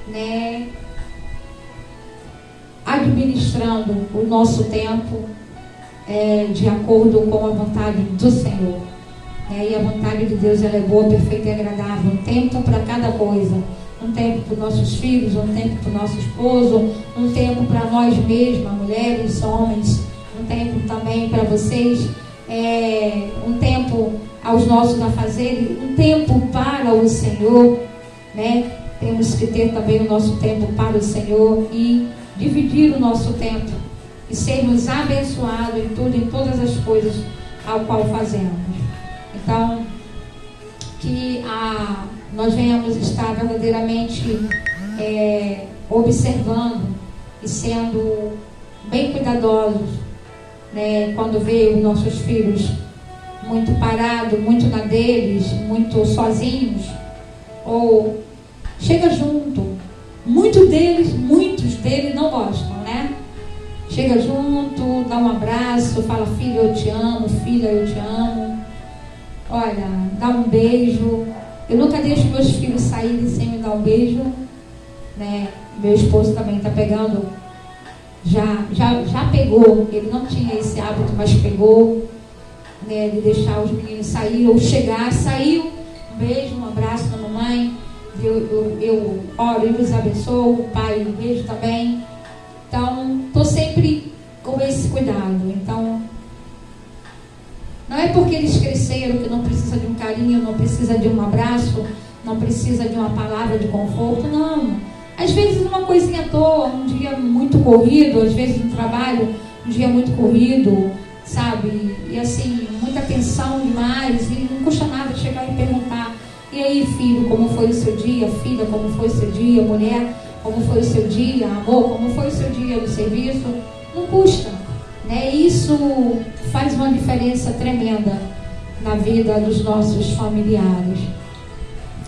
S2: né, administrando o nosso tempo de acordo com a vontade do Senhor, né? E a vontade de Deus, ela é boa, perfeita e agradável. Um tempo para cada coisa. Um tempo para os nossos filhos, um tempo para o nosso esposo, um tempo para nós mesmas, mulheres, homens, um tempo também para vocês, um tempo aos nossos afazeres, um tempo para o Senhor, né? Temos que ter também o nosso tempo para o Senhor e dividir o nosso tempo e sermos abençoados em tudo, em todas as coisas ao qual fazemos. Então, que nós venhamos estar verdadeiramente observando e sendo bem cuidadosos, né, quando vê os nossos filhos muito parados, muito na deles, muito sozinhos, ou chega junto. Muitos deles não gostam, né? Chega junto, dá um abraço, fala: filho, eu te amo, filha, eu te amo. Olha, dá um beijo. Eu nunca deixo meus filhos saírem sem me dar um beijo, né? Meu esposo também está pegando, já pegou. Ele não tinha esse hábito, mas pegou, né, de deixar os meninos sair ou chegar. Saiu, um beijo, um abraço da mamãe. Eu oro e os abençoo. O pai, um beijo também. Então, estou sempre com esse cuidado. Então, não é porque eles cresceram que não precisa de um carinho, não precisa de um abraço, não precisa de uma palavra de conforto, não. Às vezes uma coisinha à toa, um dia muito corrido, às vezes no trabalho, um dia muito corrido, sabe? E assim, muita tensão demais, e não custa nada chegar e perguntar: e aí, filho, como foi o seu dia? Filha, como foi o seu dia? Mulher, como foi o seu dia? Amor, como foi o seu dia no serviço? Não custa, né? Isso faz uma diferença tremenda na vida dos nossos familiares.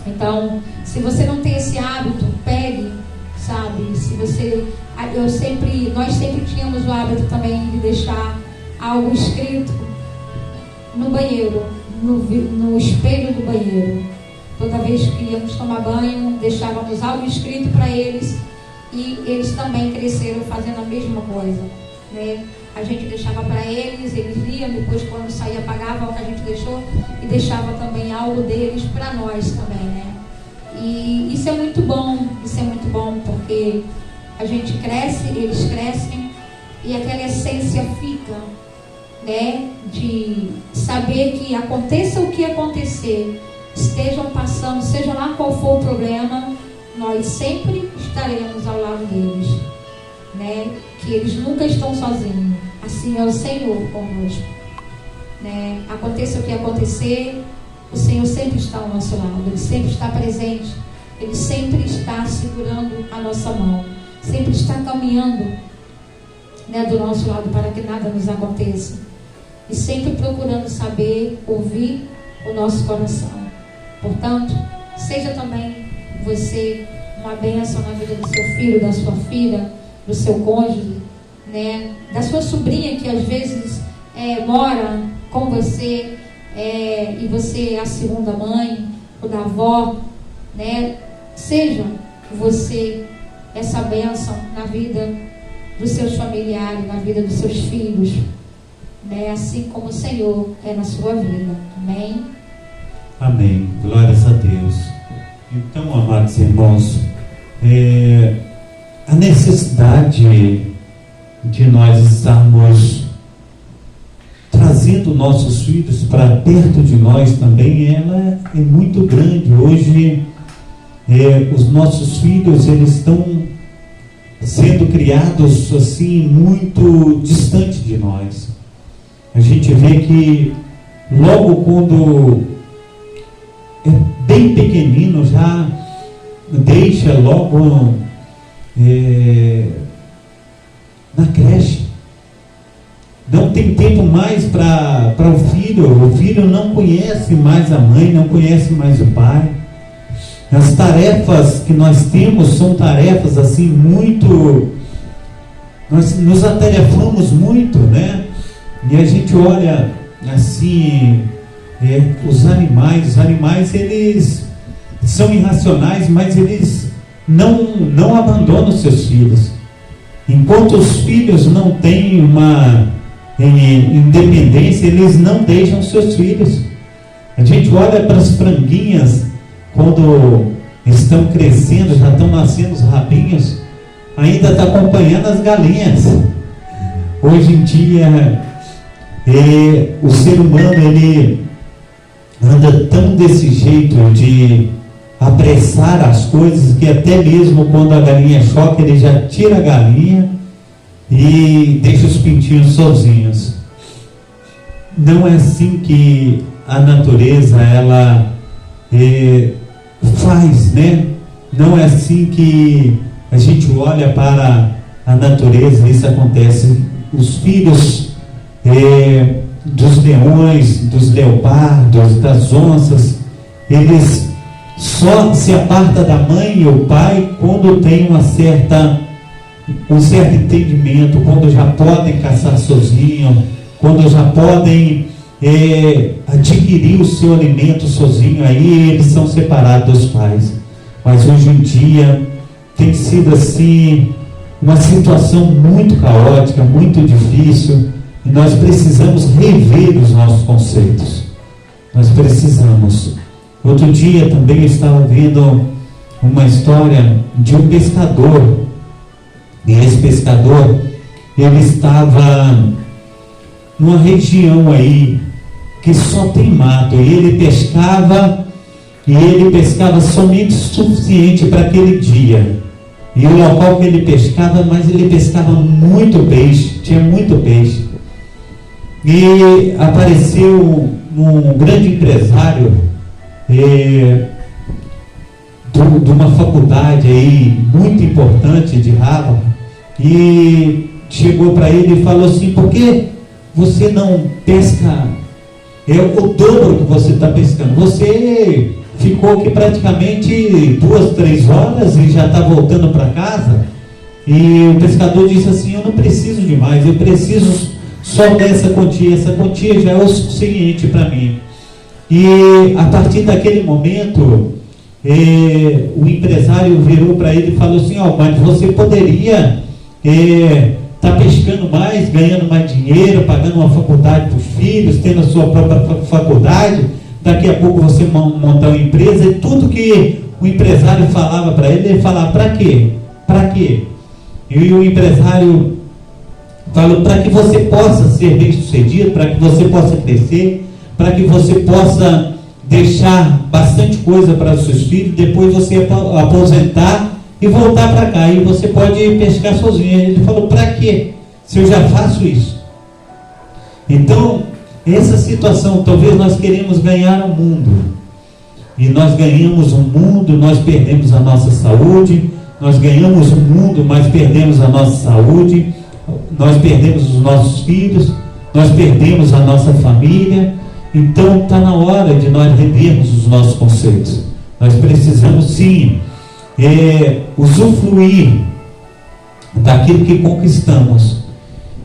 S2: Então, se você não tem esse hábito, pegue, sabe? Nós sempre tínhamos o hábito também de deixar algo escrito no banheiro, no espelho do banheiro. Toda vez que íamos tomar banho, deixávamos algo escrito para eles, e eles também cresceram fazendo a mesma coisa, né? A gente deixava para eles liam, depois quando saía apagava o que a gente deixou e deixava também algo deles para nós também, né? E isso é muito bom, porque a gente cresce, eles crescem, e aquela essência fica, né? De saber que aconteça o que acontecer, estejam passando, seja lá qual for o problema, nós sempre estaremos ao lado deles, né? Que eles nunca estão sozinhos. Assim é o Senhor conosco, né? Aconteça o que acontecer, o Senhor sempre está ao nosso lado, Ele sempre está presente, Ele sempre está segurando a nossa mão, sempre está caminhando, né, do nosso lado para que nada nos aconteça, e sempre procurando saber, ouvir o nosso coração. Portanto, seja também você uma bênção na vida do seu filho, da sua filha, do seu cônjuge, né? Da sua sobrinha que às vezes mora com você, e você é a segunda mãe, ou da avó, né? Seja você essa bênção na vida dos seus familiares, na vida dos seus filhos, né? Assim como o Senhor é na sua vida. Amém?
S1: Amém. Glórias a Deus. Então, amados irmãos, a necessidade de nós estarmos trazendo nossos filhos para perto de nós também, ela é muito grande. Hoje, os nossos filhos, eles estão sendo criados assim, muito distante de nós. A gente vê que logo quando é bem pequenino, já deixa logo na creche. Não tem tempo mais para o filho não conhece mais a mãe, não conhece mais o pai. As tarefas que nós temos são tarefas assim muito, nós nos atarefamos muito, né? E a gente olha assim, os animais eles são irracionais, mas eles não abandonam seus filhos. Enquanto os filhos não têm uma independência, eles não deixam seus filhos. A gente olha para as franguinhas, quando estão crescendo, já estão nascendo os rabinhos, ainda está acompanhando as galinhas. Hoje em dia, o ser humano, ele anda tão desse jeito de apressar as coisas, que até mesmo quando a galinha choca, ele já tira a galinha e deixa os pintinhos sozinhos. Não é assim que a natureza ela faz, né? Não é assim que a gente olha para a natureza. Isso acontece. Os filhos dos leões, dos leopardos, das onças, eles só se apartam da mãe e o pai quando tem um certo entendimento, quando já podem caçar sozinho, quando já podem adquirir o seu alimento sozinho. Aí eles são separados dos pais. Mas hoje em dia tem sido assim uma situação muito caótica, muito difícil, e nós precisamos rever os nossos conceitos. Nós precisamos. Outro dia também eu estava vendo uma história de um pescador, e esse pescador, ele estava numa região aí que só tem mato, e ele pescava somente o suficiente para aquele dia. E o local que ele pescava, mas ele pescava muito peixe, tinha muito peixe. E apareceu um grande empresário de uma faculdade aí muito importante de Harvard, e chegou para ele e falou assim: por que você não pesca o dobro que você está pescando? Você ficou aqui praticamente 2-3 horas e já está voltando para casa. E o pescador disse assim: eu não preciso de mais, eu preciso só dessa quantia, essa quantia já é o suficiente para mim. E a partir daquele momento, o empresário virou para ele e falou assim: mas você poderia estar pescando mais, ganhando mais dinheiro, pagando uma faculdade para os filhos, tendo a sua própria faculdade. Daqui a pouco você montar uma empresa. E tudo que o empresário falava para ele, ele falava: para quê? Para quê? E o empresário falou: para que você possa ser bem sucedido, para que você possa crescer, para que você possa deixar bastante coisa para os seus filhos, depois você aposentar e voltar para cá, e você pode pescar sozinho. Ele falou: para quê? Se eu já faço isso. Então, essa situação, talvez nós queremos ganhar o mundo, e nós ganhamos o mundo, nós perdemos a nossa saúde. Nós ganhamos o mundo, mas perdemos a nossa saúde, nós perdemos os nossos filhos, nós perdemos a nossa família. Então está na hora de nós revermos os nossos conceitos. Nós precisamos sim usufruir daquilo que conquistamos,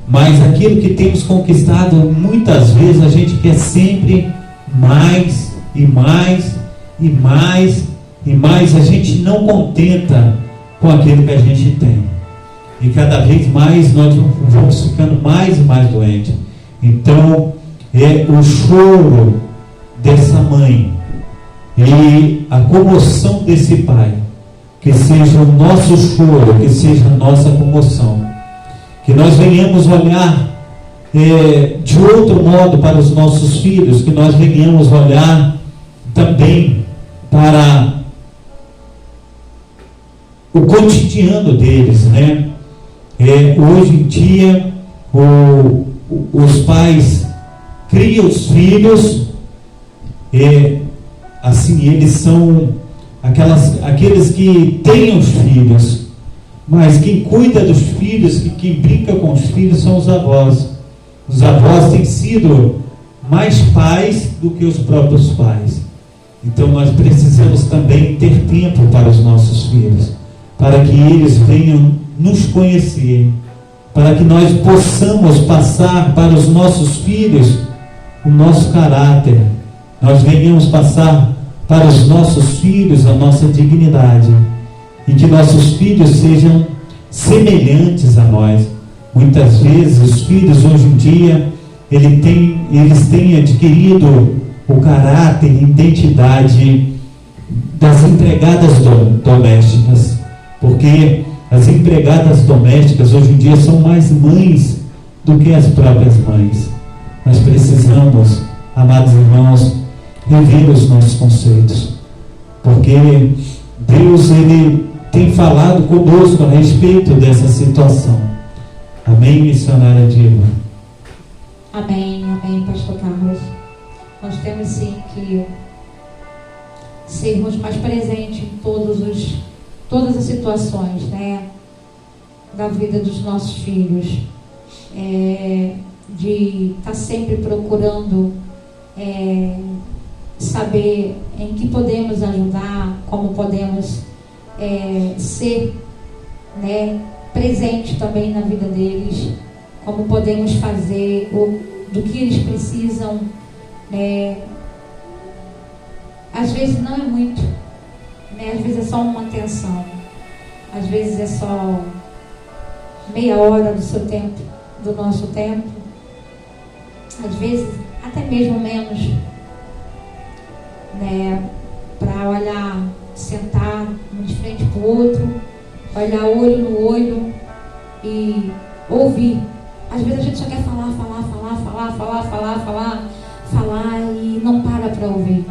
S1: mas aquilo que temos conquistado, muitas vezes a gente quer sempre mais e mais e mais e mais. A gente não contenta com aquilo que a gente tem, e cada vez mais nós vamos ficando mais e mais doentes. Então é o choro dessa mãe e a comoção desse pai, que seja o nosso choro, que seja a nossa comoção, que nós venhamos olhar de outro modo para os nossos filhos, que nós venhamos olhar também para o cotidiano deles, né? Hoje em dia os pais criam os filhos, assim, eles são aqueles que têm os filhos, mas quem cuida dos filhos, quem brinca com os filhos são os avós. Os avós têm sido mais pais do que os próprios pais. Então nós precisamos também ter tempo para os nossos filhos, para que eles venham nos conhecer, para que nós possamos passar para os nossos filhos o nosso caráter, nós venhamos passar para os nossos filhos a nossa dignidade, e que nossos filhos sejam semelhantes a nós. Muitas vezes os filhos hoje em dia eles têm adquirido o caráter e identidade das empregadas domésticas, porque as empregadas domésticas hoje em dia são mais mães do que as próprias mães. Nós precisamos, amados irmãos, rever os nossos conceitos, porque Deus ele tem falado conosco a respeito dessa situação. Amém, missionária Diva?
S2: Amém, amém, pastor Carlos. Nós temos sim que sermos mais presentes em todas as situações, né, da vida dos nossos filhos, de estar sempre procurando saber em que podemos ajudar, como podemos ser, né, presente também na vida deles, como podemos fazer, do que eles precisam. Às vezes não é muito, né? Às vezes é só uma atenção, às vezes é só meia hora do seu tempo, do nosso tempo, às vezes até mesmo menos, né? Para olhar, sentar um de frente para o outro, olhar olho no olho e ouvir. Às vezes a gente só quer falar e não para ouvir.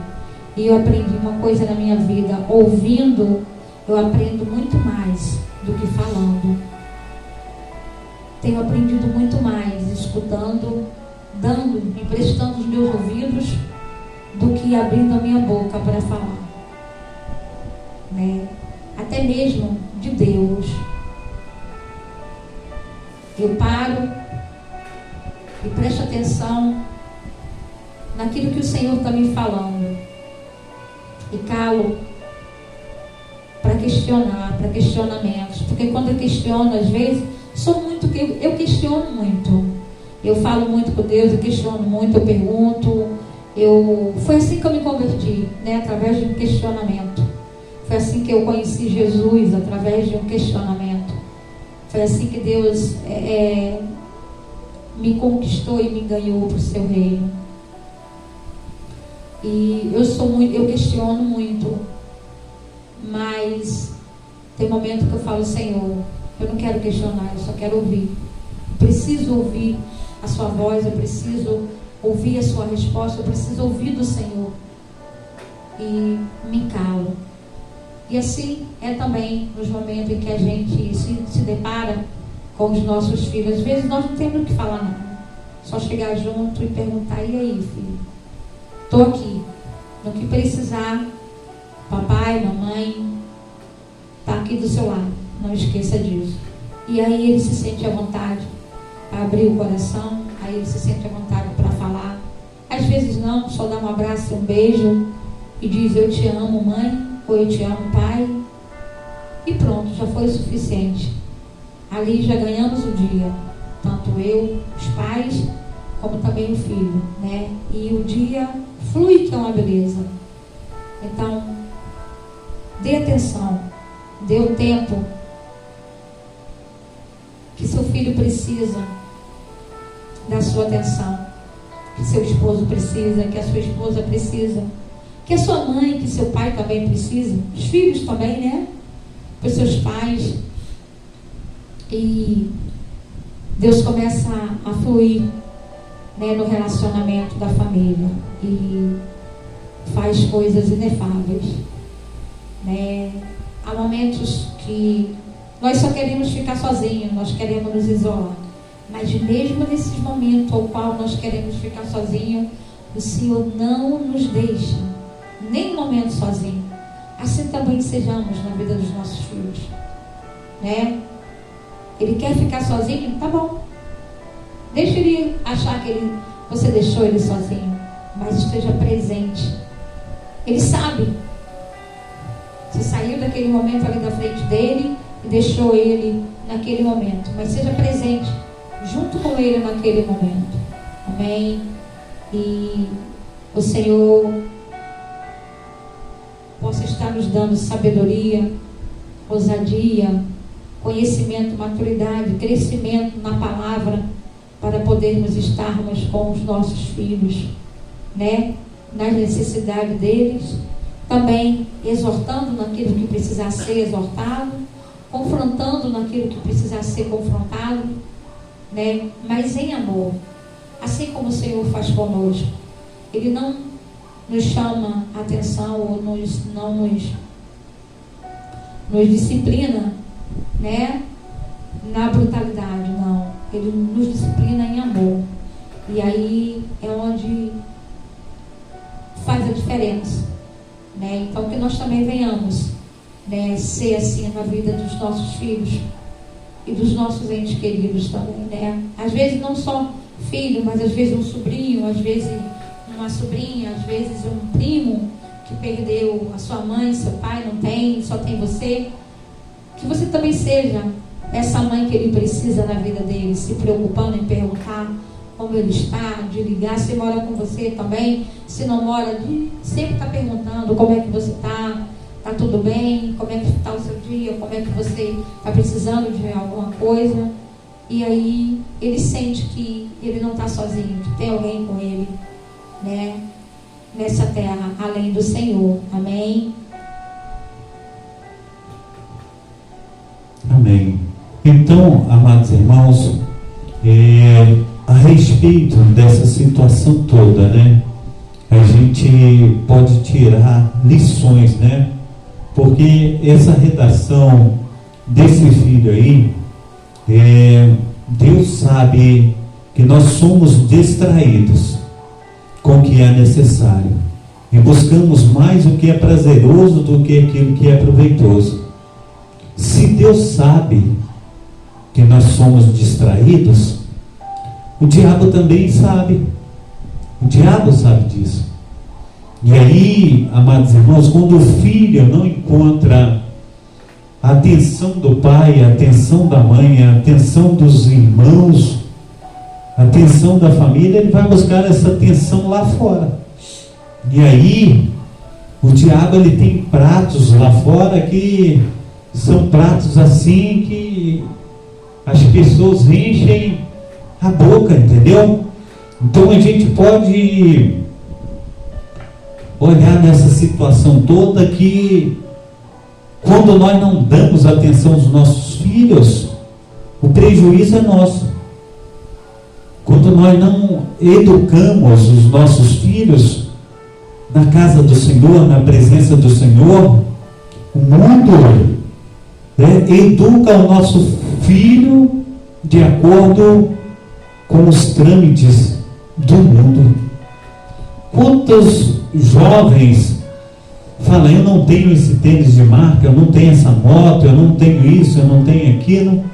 S2: E eu aprendi uma coisa na minha vida: ouvindo, eu aprendo muito mais do que falando. Tenho aprendido muito mais escutando, emprestando os meus ouvidos, do que abrindo a minha boca para falar, né? Até mesmo de Deus. Eu paro e presto atenção naquilo que o Senhor está me falando, e calo para questionar, para questionamentos, porque quando eu questiono, às vezes, eu questiono muito, eu falo muito com Deus, eu questiono muito, eu pergunto, foi assim que eu me converti, né? Através de um questionamento. Foi assim que eu conheci Jesus, através de um questionamento. Foi assim que Deus me conquistou e me ganhou para o seu reino. E eu questiono muito, mas tem momento que eu falo: Senhor, eu não quero questionar, eu só quero ouvir. Eu preciso ouvir a sua voz, eu preciso ouvir a sua resposta, eu preciso ouvir do Senhor. E me calo. E assim é também nos momentos em que a gente se depara com os nossos filhos. Às vezes nós não temos o que falar, não. Só chegar junto e perguntar: e aí, filho? Estou aqui. No que precisar, papai, mamãe, está aqui do seu lado. Não esqueça disso. E aí ele se sente à vontade para abrir o coração. Aí ele se sente à vontade para falar. Às vezes não, só dá um abraço, um beijo e diz: eu te amo, mãe, ou eu te amo, pai. E pronto, já foi o suficiente. Ali já ganhamos o dia, tanto eu, os pais, como também o filho, né? E o dia flui, que é uma beleza. Então, dê atenção, dê o tempo que seu filho precisa da sua atenção, que seu esposo precisa, que a sua esposa precisa, que a sua mãe, que seu pai também precisa, os filhos também, né? Os seus pais. E Deus começa a fluir, né, no relacionamento da família e faz coisas inefáveis, né? Há momentos que nós só queremos ficar sozinhos, nós queremos nos isolar, mas mesmo nesses momentos ao qual nós queremos ficar sozinhos, o Senhor não nos deixa nem um momento sozinho. Assim também sejamos na vida dos nossos filhos, né? Ele quer ficar sozinho? Tá bom, deixa ele achar que você deixou ele sozinho, mas esteja presente. Ele sabe. Você saiu daquele momento ali da frente dele e deixou ele naquele momento, mas seja presente junto com ele naquele momento. Amém? E o Senhor possa estar nos dando sabedoria, ousadia, conhecimento, maturidade, crescimento na palavra, para podermos estarmos com os nossos filhos, né? Nas necessidades deles, também exortando naquilo que precisar ser exortado, confrontando naquilo que precisar ser confrontado, né? Mas em amor, assim como o Senhor faz conosco. Ele não nos chama a atenção ou não nos disciplina, né, na brutalidade, não. Ele nos disciplina em amor. E aí é onde faz a diferença, né? Então que nós também venhamos, né, ser assim na vida dos nossos filhos e dos nossos entes queridos também, né? Às vezes não só filho, mas às vezes um sobrinho, às vezes uma sobrinha, às vezes um primo que perdeu a sua mãe, seu pai não tem, só tem você. Que você também seja essa mãe que ele precisa na vida dele, se preocupando em perguntar como ele está, de ligar, se mora com você também, se não mora, de sempre estar perguntando como é que você está tudo bem, como é que está o seu dia, como é que você está precisando de alguma coisa. E aí ele sente que ele não está sozinho, que tem alguém com ele, né, nessa terra, além do Senhor. Amém?
S1: Amém. Então, amados irmãos, a respeito dessa situação toda, né, a gente pode tirar lições, né? Porque essa redação desse filho aí, Deus sabe que nós somos distraídos com o que é necessário e buscamos mais o que é prazeroso do que aquilo que é proveitoso. Se Deus sabe que nós somos distraídos, o diabo também sabe. O diabo sabe disso. E aí, amados irmãos, quando o filho não encontra a atenção do pai, a atenção da mãe, a atenção dos irmãos, a atenção da família, ele vai buscar essa atenção lá fora. E aí, o diabo, ele tem pratos lá fora que são pratos assim que as pessoas enchem a boca, entendeu? Então a gente pode olhar nessa situação toda que quando nós não damos atenção aos nossos filhos, o prejuízo é nosso. Quando nós não educamos os nossos filhos na casa do Senhor, na presença do Senhor, o mundo educa o nosso filho de acordo com os trâmites do mundo. Quantos jovens falam: eu não tenho esse tênis de marca, eu não tenho essa moto, eu não tenho isso, eu não tenho aquilo.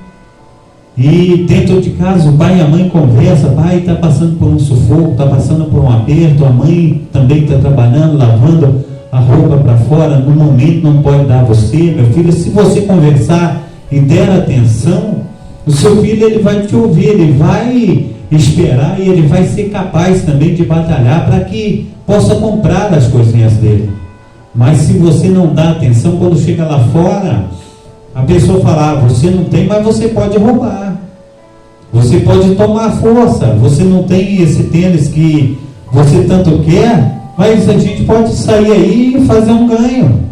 S1: E dentro de casa o pai e a mãe conversam: pai está passando por um sufoco, está passando por um aperto, a mãe também está trabalhando, lavando a roupa para fora, no momento não pode dar a você, meu filho. Se você conversar e der atenção, o seu filho, ele vai te ouvir, ele vai esperar e ele vai ser capaz também de batalhar para que possa comprar as coisinhas dele. Mas se você não dá atenção, quando chega lá fora, a pessoa fala: você não tem, mas você pode roubar. Você pode tomar força. Você não tem esse tênis que você tanto quer, mas a gente pode sair aí e fazer um ganho.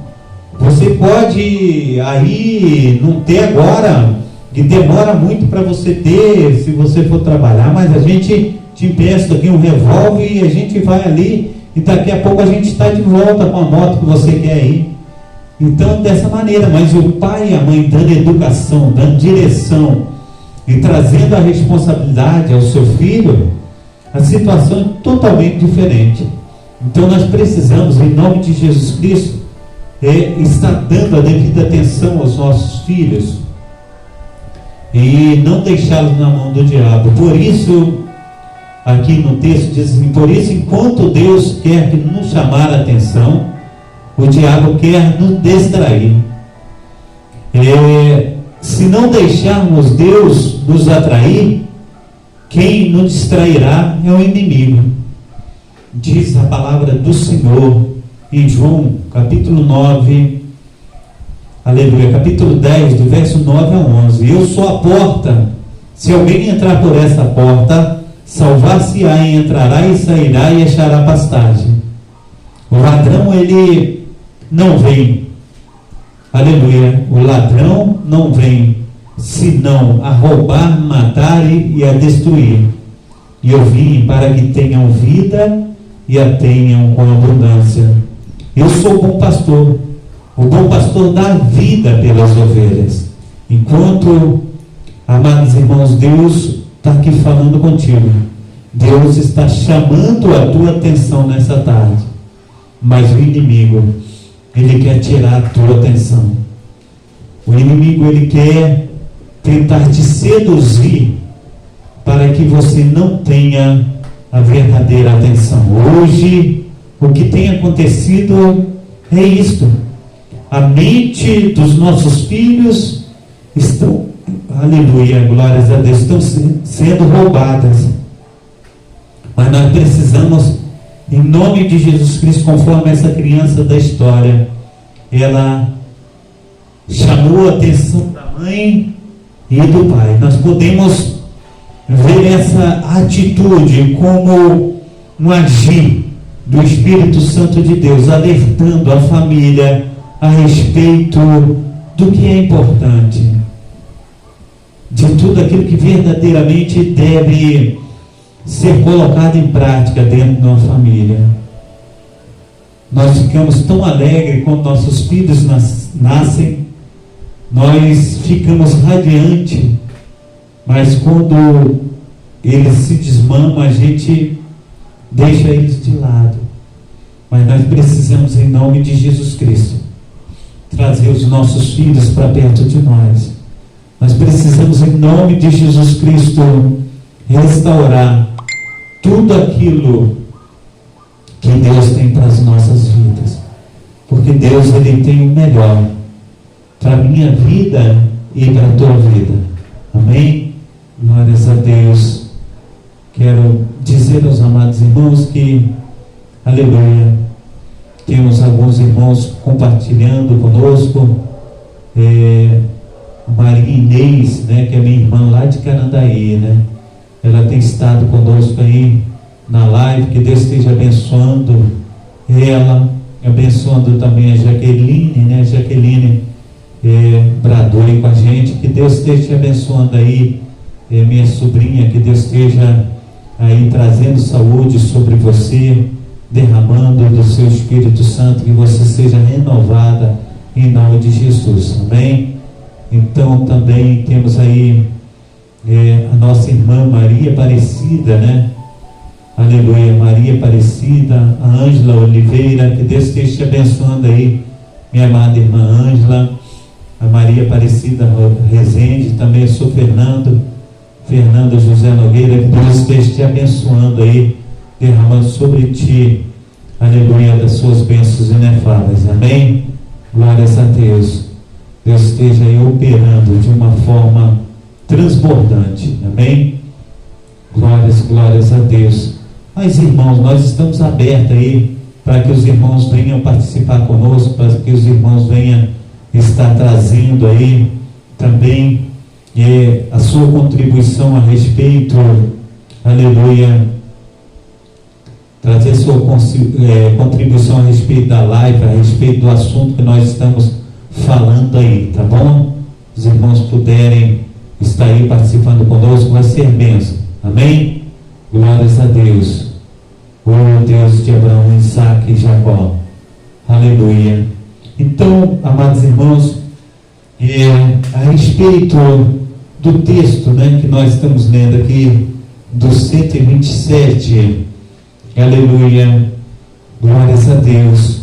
S1: Você pode aí não ter agora, que demora muito para você ter, se você for trabalhar, mas a gente te empresta aqui um revólver e a gente vai ali e daqui a pouco a gente está de volta com a moto que você quer ir. Então, dessa maneira, mas o pai e a mãe dando educação, dando direção e trazendo a responsabilidade ao seu filho, a situação é totalmente diferente. Então nós precisamos, em nome de Jesus Cristo, estar dando a devida atenção aos nossos filhos e não deixá-los na mão do diabo. Por isso, aqui no texto diz assim: por isso, enquanto Deus quer que nos chamar a atenção, o diabo quer nos distrair. Se não deixarmos Deus nos atrair, quem nos distrairá é o inimigo. Diz a palavra do Senhor em João, capítulo 9, aleluia, capítulo 10, do verso 9 a 11. Eu sou a porta. Se alguém entrar por essa porta, salvar-se-á e entrará e sairá e achará pastagem. O ladrão, ele não vem, aleluia, o ladrão não vem senão a roubar, matar e a destruir. E eu vim para que tenham vida e a tenham com abundância. Eu sou o bom pastor. O bom pastor dá vida pelas ovelhas. Enquanto, amados irmãos, Deus está aqui falando contigo. Deus está chamando a tua atenção nessa tarde. Mas o inimigo, ele quer tirar a tua atenção. O inimigo, ele quer tentar te seduzir para que você não tenha a verdadeira atenção. Hoje, o que tem acontecido é isto. A mente dos nossos filhos estão, aleluia, glórias a Deus, estão sendo roubadas. Mas nós precisamos, em nome de Jesus Cristo, conforme essa criança da história, ela chamou a atenção da mãe e do pai. Nós podemos ver essa atitude como um agir do Espírito Santo de Deus, alertando a família a respeito do que é importante, de tudo aquilo que verdadeiramente deve ser colocado em prática dentro de uma família. Nós ficamos tão alegres quando nossos filhos nascem, nós ficamos radiantes, mas quando eles se desmamam, a gente deixa eles de lado. Mas nós precisamos, em nome de Jesus Cristo, trazer os nossos filhos para perto de nós. Nós precisamos, em nome de Jesus Cristo, restaurar tudo aquilo que Deus tem para as nossas vidas, porque Deus, ele tem o melhor para a minha vida e para a tua vida. Amém? Glórias a Deus. Quero dizer aos amados irmãos que, aleluia, temos alguns irmãos compartilhando conosco, Maria Inês, né, que é minha irmã lá de Carandaí, né? Ela tem estado conosco aí na live. Que Deus esteja abençoando ela, abençoando também a Jaqueline, né? Jaqueline bradou aí com a gente. Que Deus esteja te abençoando aí, minha sobrinha. Que Deus esteja aí trazendo saúde sobre você, derramando do seu Espírito Santo, que você seja renovada em nome de Jesus. Amém? Então também temos aí a nossa irmã Maria Aparecida, né? Aleluia, Maria Aparecida, a Ângela Oliveira. Que Deus esteja te abençoando aí, minha amada irmã Ângela. A Maria Aparecida Rezende, também eu sou Fernando José Nogueira. Que Deus esteja te abençoando aí, derramando sobre ti, aleluia, das suas bênçãos inefáveis. Amém? Glórias a Deus. Deus esteja aí operando de uma forma transbordante. Amém? Glórias a Deus. Mas, irmãos, nós estamos abertos aí para que os irmãos venham participar conosco, para que os irmãos venham estar trazendo aí também a sua contribuição a respeito, aleluia, trazer sua contribuição a respeito da live, a respeito do assunto que nós estamos falando aí, tá bom? Os irmãos puderem estar aí participando conosco, vai ser bênção, amém? Glórias a Deus, o Deus de Abraão, Isaac e Jacó, aleluia. Então, amados irmãos, a respeito do texto, né, que nós estamos lendo aqui, do 127, aleluia, glórias a Deus,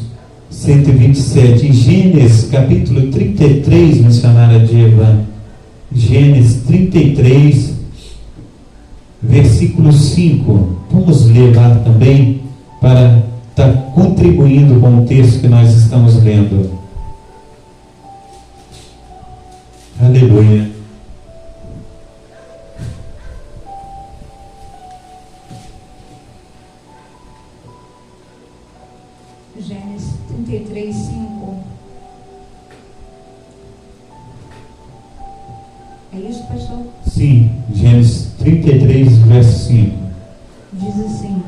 S1: 127, em Gênesis capítulo 33, missionária Diva, Gênesis 33, versículo 5, vamos ler lá também, para estar contribuindo com o texto que nós estamos lendo, aleluia.
S2: Gênesis 33, 5. É isso, pastor?
S1: Sim, Gênesis 33, verso 5.
S2: Diz assim: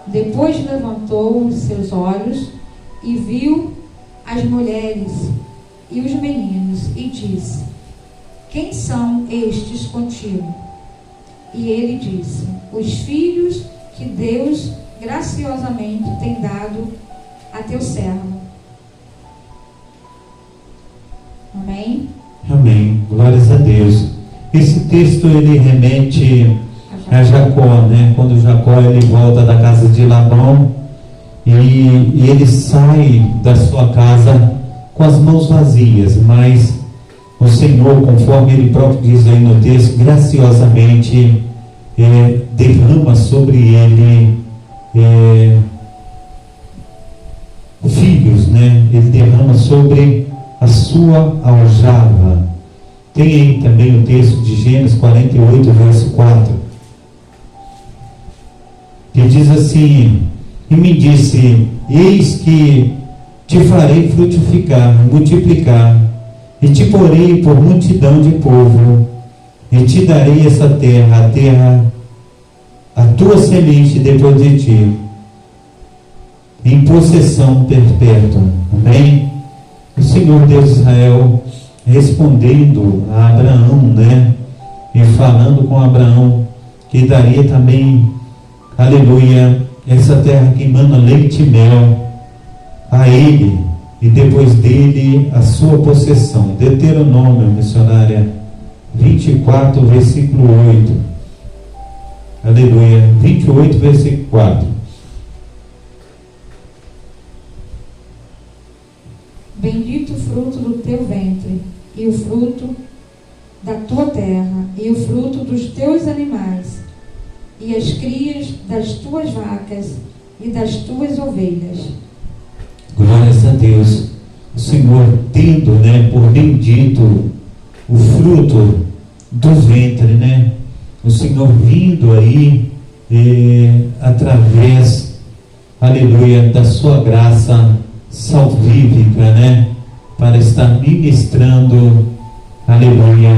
S2: depois levantou os seus olhos e viu as mulheres e os meninos e disse: quem são estes contigo? E ele disse: os filhos que Deus graciosamente tem dado a teu servo. Amém?
S1: Amém, glórias a Deus. Esse texto ele remete a Jacó, né? Quando Jacó ele volta da casa de Labão e ele sai da sua casa com as mãos vazias, mas o Senhor, conforme ele próprio diz aí no texto, graciosamente derrama sobre ele filhos, né? Ele derrama sobre a sua aljava. Tem aí também o texto de Gênesis 48, verso 4, que diz assim: e me disse, eis que te farei frutificar, multiplicar, e te porei por multidão de povo, e te darei essa terra, a terra, a tua semente depois de ti, em possessão perpétua. Amém? O Senhor Deus de Israel respondendo a Abraão, né? E falando com Abraão que daria também, aleluia, essa terra que emana leite e mel a ele, e depois dele a sua possessão. Deuteronômio, missionária 24, versículo 8. Aleluia. 28, versículo 4.
S2: Bendito o fruto do teu ventre, e o fruto da tua terra, e o fruto dos teus animais, e as crias das tuas vacas e das tuas ovelhas.
S1: Glórias a Deus. O Senhor tendo, né, por bendito o fruto do ventre, né? O Senhor vindo aí através, aleluia, da sua graça salvífica, né? Para estar ministrando, aleluia,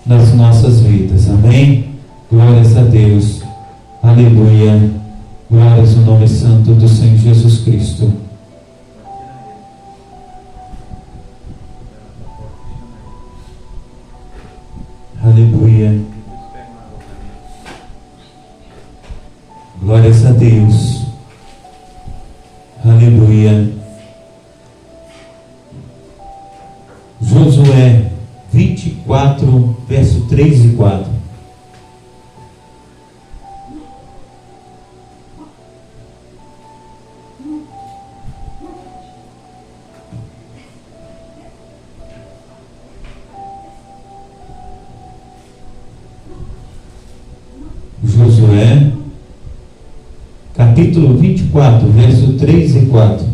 S1: nas nossas vidas. Amém? Glórias a Deus. Aleluia. Glórias ao nome santo do Senhor Jesus Cristo. Aleluia. Glórias a Deus. Aleluia. Josué 24, verso 3 e 4. Josué, capítulo 24, verso 3 e 4.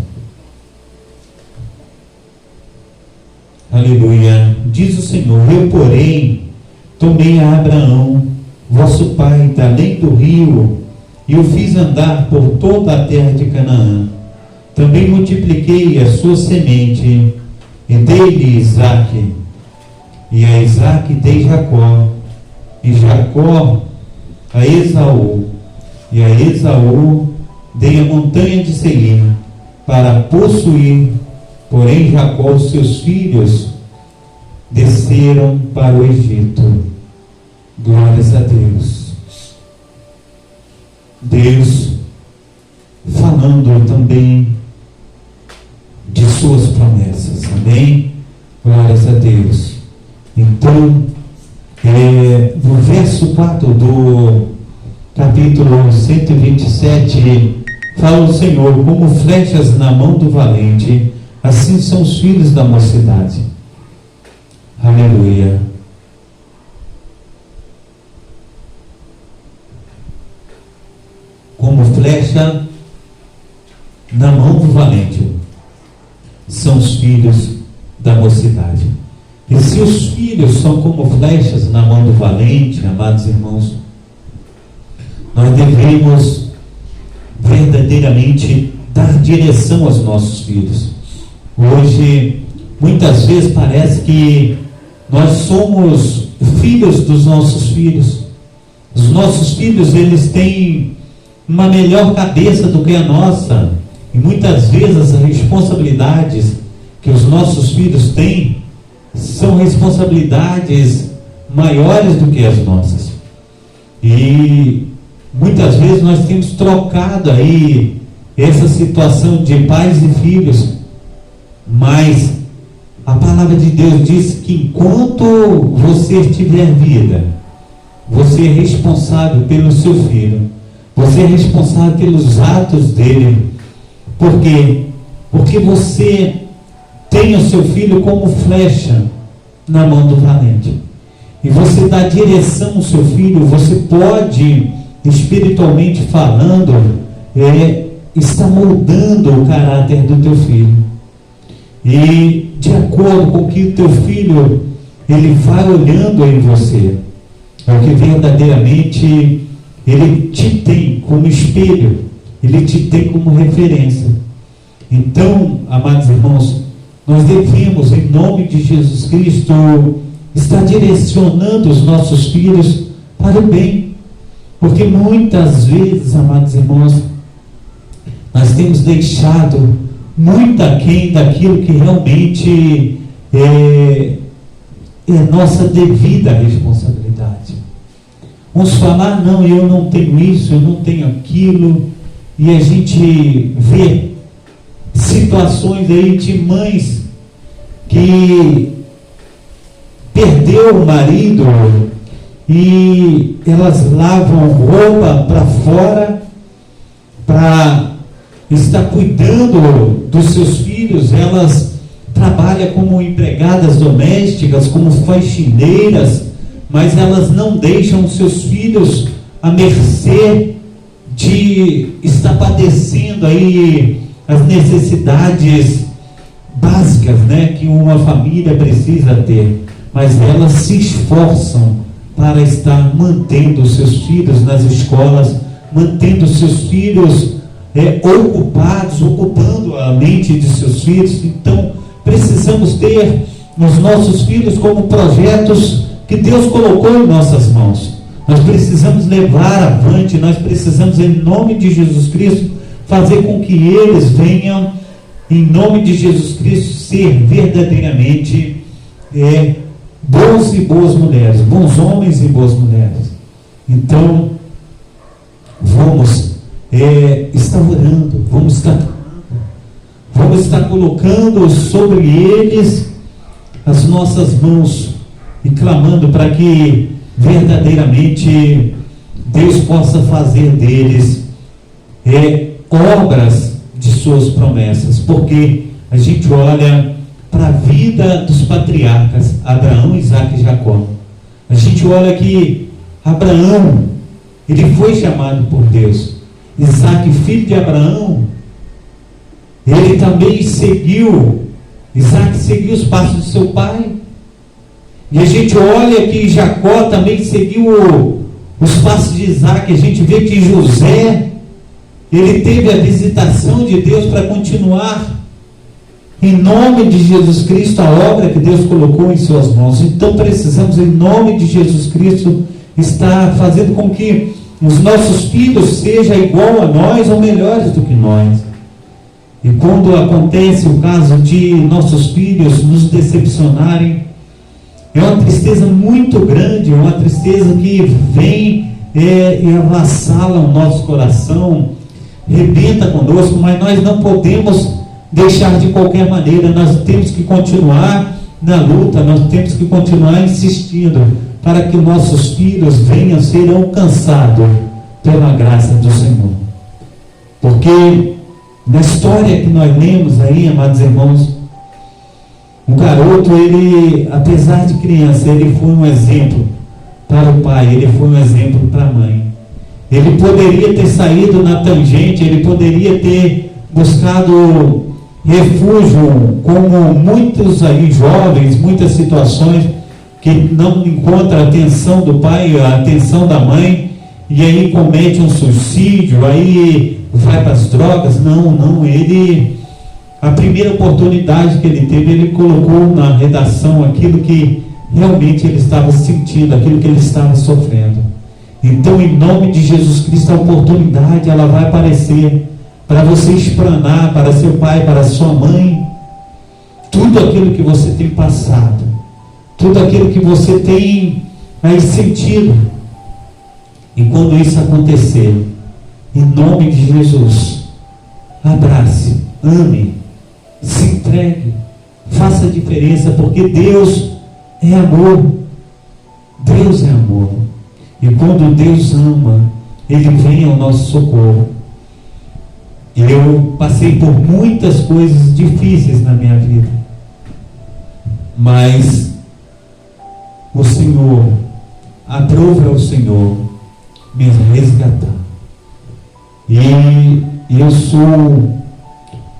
S1: Aleluia. Diz o Senhor: eu, porém, tomei a Abraão, vosso pai, da além do rio, e o fiz andar por toda a terra de Canaã. Também multipliquei a sua semente, e dei-lhe Isaque, e a Isaque dei Jacó, e Jacó a Esaú, e a Esaú dei a montanha de Seir, para possuir. Porém Jacó, os seus filhos, desceram para o Egito. Glórias a Deus. Deus falando também de suas promessas. Amém? Glórias a Deus. Então, no verso 4 do capítulo 127, fala o Senhor: como flechas na mão do valente, assim são os filhos da mocidade. Aleluia. Como flecha na mão do valente, são os filhos da mocidade. E se os filhos são como flechas na mão do valente, amados irmãos, nós devemos verdadeiramente dar direção aos nossos filhos. Hoje, muitas vezes parece que nós somos filhos dos nossos filhos. Os nossos filhos, eles têm uma melhor cabeça do que a nossa, e muitas vezes as responsabilidades que os nossos filhos têm são responsabilidades maiores do que as nossas. E muitas vezes nós temos trocado aí essa situação de pais e filhos, mas a palavra de Deus diz que enquanto você tiver vida, você é responsável pelo seu filho, você é responsável pelos atos dele. Por quê? Porque você tem o seu filho como flecha na mão do valente, e você dá direção ao seu filho. Você pode, espiritualmente falando, estar moldando o caráter do teu filho, e de acordo com o que o teu filho ele vai olhando em você, é o que verdadeiramente ele te tem como espelho, ele te tem como referência. Então, amados irmãos, nós devemos, em nome de Jesus Cristo, estar direcionando os nossos filhos para o bem, porque muitas vezes, amados irmãos, nós temos deixado muito aquém daquilo que realmente é nossa devida responsabilidade. Vamos falar: não, eu não tenho isso, eu não tenho aquilo, e a gente vê situações aí de mães que perdeu o marido e elas lavam roupa para fora para estar cuidando dos seus filhos. Elas trabalham como empregadas domésticas, como faxineiras, mas elas não deixam os seus filhos à mercê de estar padecendo aí as necessidades básicas, né, que uma família precisa ter, mas elas se esforçam para estar mantendo os seus filhos nas escolas, mantendo os seus filhos ocupados, ocupando a mente de seus filhos. Então, precisamos ter os nossos filhos como projetos que Deus colocou em nossas mãos. Nós precisamos levar avante, nós precisamos, em nome de Jesus Cristo, fazer com que eles venham, em nome de Jesus Cristo, ser verdadeiramente bons e boas mulheres, bons homens e boas mulheres. Então, vamos estar orando, vamos estar colocando sobre eles as nossas mãos e clamando para que verdadeiramente Deus possa fazer deles obras de suas promessas. Porque a gente olha para a vida dos patriarcas Abraão, Isaque e Jacó, a gente olha que Abraão, ele foi chamado por Deus. Isaque, filho de Abraão, ele também seguiu, Isaque seguiu os passos de seu pai. E a gente olha que Jacó também seguiu os passos de Isaac, a gente vê que José, ele teve a visitação de Deus para continuar, em nome de Jesus Cristo, a obra que Deus colocou em suas mãos. Então precisamos, em nome de Jesus Cristo, estar fazendo com que os nossos filhos sejam igual a nós ou melhores do que nós. E quando acontece o caso de nossos filhos nos decepcionarem, é uma tristeza muito grande, é uma tristeza que vem e avassala o nosso coração, rebenta conosco, mas nós não podemos deixar de qualquer maneira. Nós temos que continuar na luta, nós temos que continuar insistindo para que nossos filhos venham a ser alcançados pela graça do Senhor. Porque na história que nós lemos aí, amados irmãos, o garoto, ele, apesar de criança, ele foi um exemplo para o pai, ele foi um exemplo para a mãe. Ele poderia ter saído na tangente, ele poderia ter buscado refúgio, como muitos aí jovens, muitas situações que não encontram a atenção do pai, a atenção da mãe, e aí comete um suicídio, aí vai para as drogas. Não, ele, a primeira oportunidade que ele teve, ele colocou na redação aquilo que realmente ele estava sentindo, aquilo que ele estava sofrendo. Então, em nome de Jesus Cristo, a oportunidade, ela vai aparecer para você explanar para seu pai, para sua mãe, tudo aquilo que você tem passado, tudo aquilo que você tem aí sentido. E quando isso acontecer, em nome de Jesus, abrace, ame, se entregue, faça a diferença, porque Deus é amor. Deus é amor. E quando Deus ama, Ele vem ao nosso socorro. Eu passei por muitas coisas difíceis na minha vida, mas o Senhor, aprove ao Senhor me resgatar. E eu sou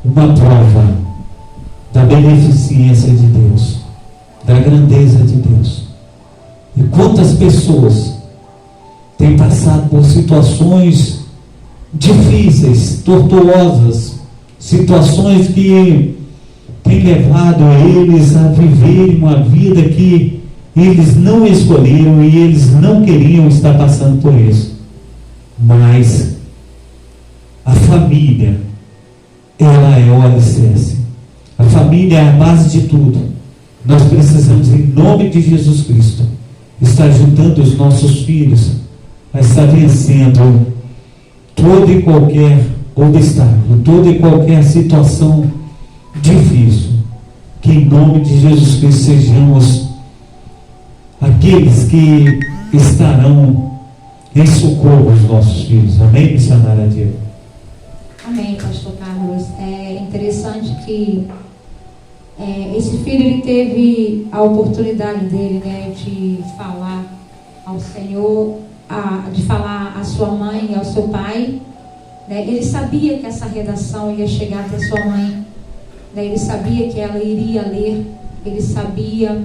S1: uma prova da beneficência de Deus, da grandeza de Deus. E quantas pessoas têm passado por situações difíceis, tortuosas, situações que têm levado eles a viverem uma vida que eles não escolheram e eles não queriam estar passando por isso. Mas a família, ela é o alicerce. A família é a base de tudo. Nós precisamos, em nome de Jesus Cristo, estar ajudando os nossos filhos a estar vencendo todo e qualquer obstáculo, toda e qualquer situação difícil. Que em nome de Jesus Cristo sejamos aqueles que estarão em socorro aos nossos filhos. Amém, missionária Diego?
S2: Amém, pastor Carlos. É interessante que esse filho, ele teve a oportunidade dele, né, de falar ao Senhor, de falar à sua mãe e ao seu pai, né? Ele sabia que essa redação ia chegar até sua mãe, né? Ele sabia que ela iria ler, ele sabia,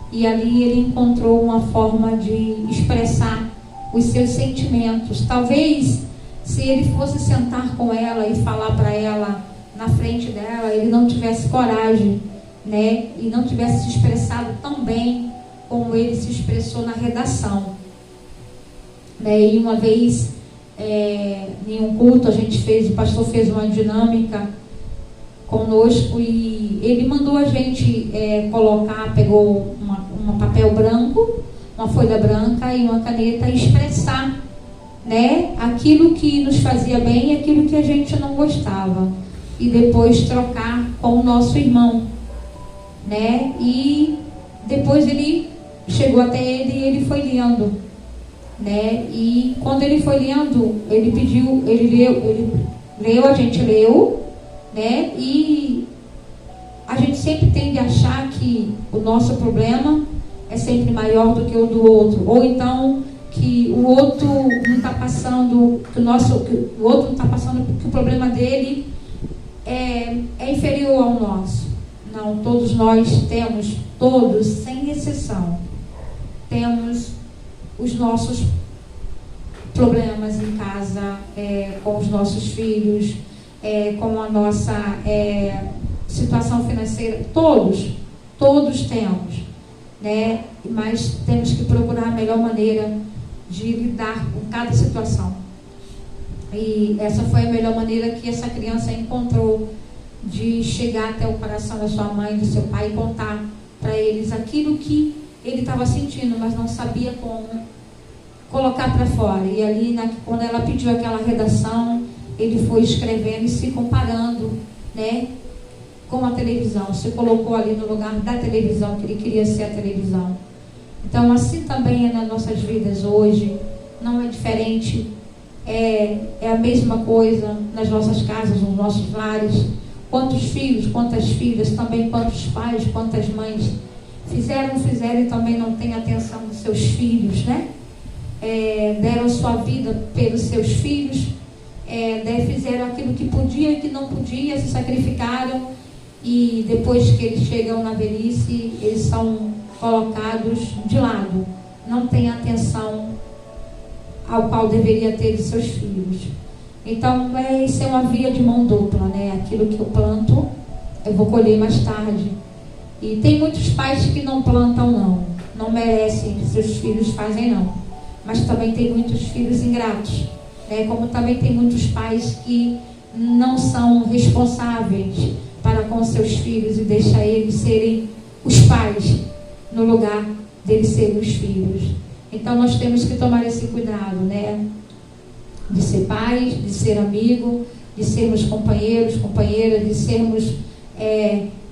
S2: e ali ele encontrou uma forma de expressar os seus sentimentos. Talvez, se ele fosse sentar com ela e falar para ela na frente dela, ele não tivesse coragem, né? E não tivesse se expressado tão bem como ele se expressou na redação. E uma vez, em um culto, o pastor fez uma dinâmica conosco e ele mandou a gente pegou um papel branco, uma folha branca e uma caneta e expressar, né, aquilo que nos fazia bem e aquilo que a gente não gostava, e depois trocar com o nosso irmão, né? E depois ele chegou até ele e ele foi lendo, né? E quando ele foi lendo, ele leu, a gente leu, né? E a gente sempre tende a achar que o nosso problema é sempre maior do que o do outro, ou então que o outro não está passando, que o outro não está passando, que o problema dele é inferior ao nosso. Não, todos nós temos, todos, sem exceção, temos os nossos problemas em casa, com os nossos filhos, com a nossa situação financeira. Todos temos, né? Mas temos que procurar a melhor maneira de lidar com cada situação. E essa foi a melhor maneira que essa criança encontrou de chegar até o coração da sua mãe, do seu pai, e contar para eles aquilo que ele estava sentindo, mas não sabia como colocar para fora. E ali, quando ela pediu aquela redação, ele foi escrevendo e se comparando, né, com a televisão. Se colocou ali no lugar da televisão, que ele queria ser a televisão. Então, assim também é nas nossas vidas hoje, não é diferente, é a mesma coisa nas nossas casas, nos nossos lares. Quantos filhos, quantas filhas, também quantos pais, quantas mães fizeram e também não têm atenção dos seus filhos, né? Deram sua vida pelos seus filhos, fizeram aquilo que podia e que não podia, se sacrificaram, e depois que eles chegam na velhice, eles são colocados de lado, não têm atenção ao qual deveria ter de seus filhos. Então, isso é uma via de mão dupla, né? Aquilo que eu planto, eu vou colher mais tarde. E tem muitos pais que não plantam, não merecem que seus filhos fazem, não. Mas também tem muitos filhos ingratos, né? Como também tem muitos pais que não são responsáveis para com seus filhos e deixam eles serem os pais no lugar deles serem os filhos. Então nós temos que tomar esse cuidado, né? De ser pais, de ser amigo, de sermos companheiros, companheiras, de sermos,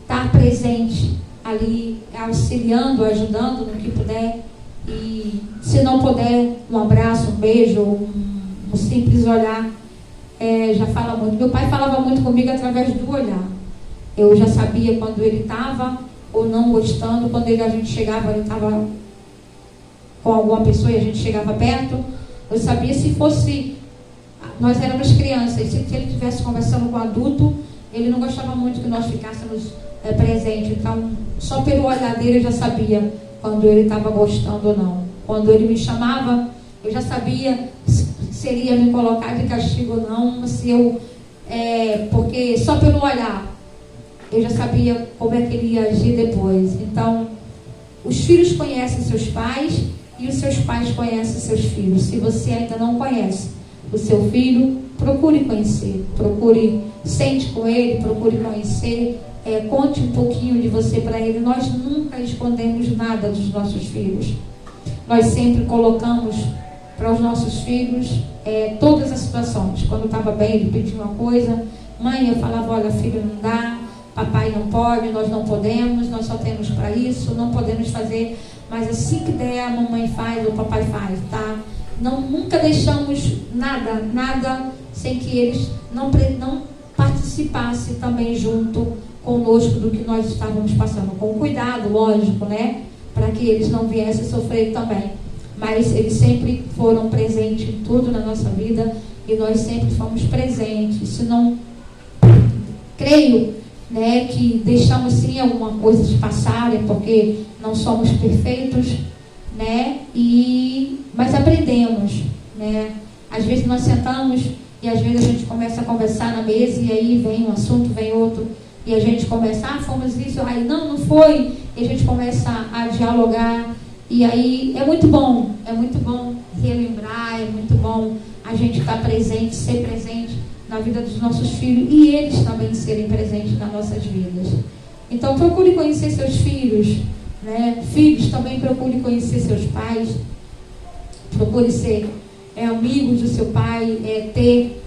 S2: estar presente ali, auxiliando, ajudando no que puder. E se não puder, um abraço, um beijo, um simples olhar, já fala muito. Meu pai falava muito comigo através do olhar. Eu já sabia quando ele estava ou não gostando, quando a gente chegava, ele estava com alguma pessoa e a gente chegava perto, eu sabia se fosse... Nós éramos crianças, se ele estivesse conversando com um adulto, ele não gostava muito que nós ficássemos presentes. Então, só pelo olhar dele eu já sabia quando ele estava gostando ou não. Quando ele me chamava, eu já sabia se ele ia me colocar de castigo ou não, porque só pelo olhar eu já sabia como é que ele ia agir depois. Então, os filhos conhecem seus pais e os seus pais conhecem seus filhos. Se você ainda não conhece o seu filho, procure conhecer, sente com ele, procure conhecer, conte um pouquinho de você para ele. Nós nunca escondemos nada dos nossos filhos. Nós sempre colocamos para os nossos filhos todas as situações. Quando estava bem, ele pedia uma coisa, mãe, eu falava, olha, filho, não dá, papai não pode, nós não podemos, nós só temos para isso, não podemos fazer, mas assim que der, a mamãe faz, o papai faz, tá? Nunca deixamos nada sem que eles não participassem também junto conosco do que nós estávamos passando, com cuidado, lógico, né? Para que eles não viessem sofrer também. Mas eles sempre foram presentes em tudo na nossa vida e nós sempre fomos presentes. Se não, creio, né, que deixamos sim alguma coisa de passarem, porque não somos perfeitos, né? Mas aprendemos, né? Às vezes nós sentamos e às vezes a gente começa a conversar na mesa e aí vem um assunto, vem outro, e a gente começa, fomos isso, aí não foi, e a gente começa a dialogar, e aí é muito bom relembrar, é muito bom a gente estar presente, ser presente na vida dos nossos filhos e eles também serem presentes nas nossas vidas. Então procure conhecer seus filhos, né? Filhos também procure conhecer seus pais, procure ser amigos do seu pai,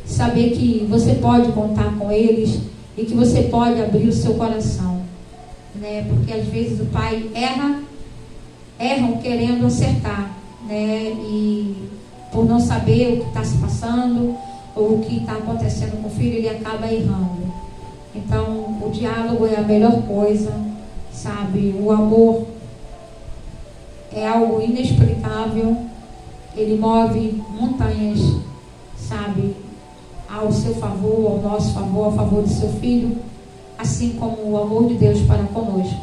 S2: saber que você pode contar com eles e que você pode abrir o seu coração, né? Porque às vezes o pai erram querendo acertar, né? E por não saber o que está se passando ou o que está acontecendo com o filho, ele acaba errando. Então o diálogo é a melhor coisa, sabe? O amor é algo inexplicável, ele move montanhas, sabe? Ao seu favor, ao nosso favor, a favor do seu filho, assim como o amor de Deus para conosco,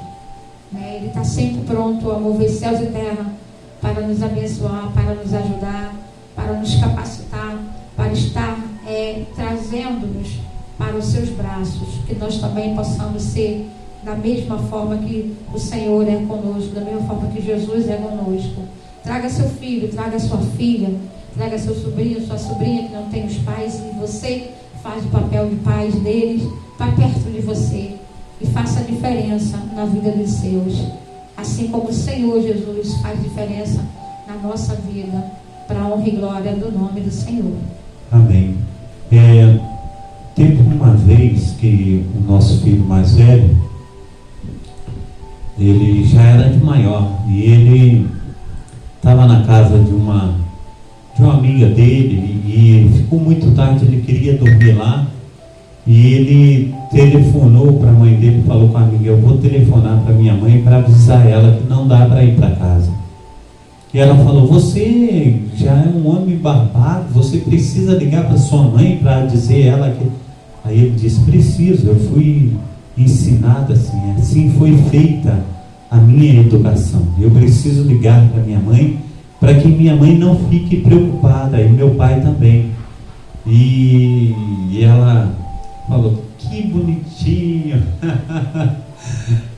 S2: né? Ele está sempre pronto a mover céus e terra para nos abençoar, para nos ajudar, para nos capacitar, para estar trazendo-nos para os seus braços, que nós também possamos ser da mesma forma que o Senhor é conosco, da mesma forma que Jesus é conosco. Traga seu filho, traga sua filha, traga seu sobrinho, sua sobrinha que não tem os pais, e você faz o papel de pais deles, vai perto de você e faça a diferença na vida dos seus, assim como o Senhor Jesus faz diferença na nossa vida, para a honra e glória do nome do Senhor.
S1: Amém. Teve uma vez que o nosso filho mais velho, ele já era de maior, e ele estava na casa de uma amiga dele, e ficou muito tarde, ele queria dormir lá, e ele telefonou para a mãe dele, falou com a amiga: eu vou telefonar para minha mãe para avisar ela que não dá para ir para casa. E ela falou: você já é um homem barbado, você precisa ligar para sua mãe para dizer ela que... Aí ele disse: preciso, eu fui ensinado assim foi feita a minha educação, eu preciso ligar para minha mãe, para que minha mãe não fique preocupada, e meu pai também. E ela falou: que bonitinho.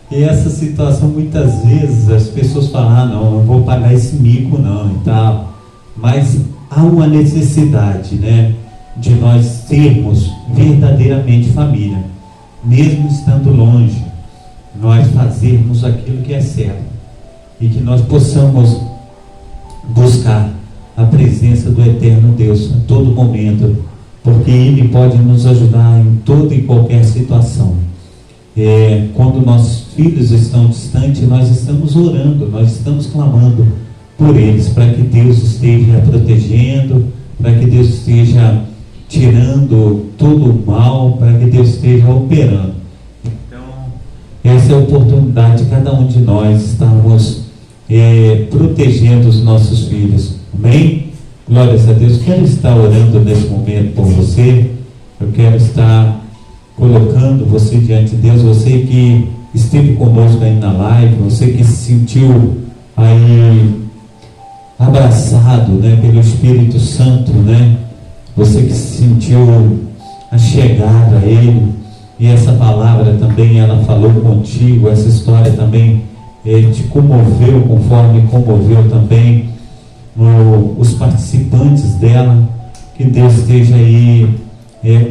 S1: E essa situação, muitas vezes as pessoas falam: não vou pagar esse mico não e tal, mas há uma necessidade, né, de nós termos verdadeiramente família, mesmo estando longe, nós fazermos aquilo que é certo, e que nós possamos buscar a presença do eterno Deus a todo momento, porque Ele pode nos ajudar em toda e qualquer situação. Quando nossos filhos estão distantes, nós estamos orando, nós estamos clamando por eles, para que Deus esteja protegendo, para que Deus esteja tirando todo o mal, para que Deus esteja operando. Então, essa é a oportunidade de cada um de nós estarmos protegendo os nossos filhos. Amém? Glórias a Deus. Quero estar orando nesse momento por você. Eu quero estar colocando você diante de Deus, você que esteve conosco aí na live, você que se sentiu aí abraçado, né, pelo Espírito Santo, né, você que se sentiu achegado a Ele, e essa palavra também ela falou contigo, essa história também te comoveu, conforme comoveu também os participantes dela. Que Deus esteja aí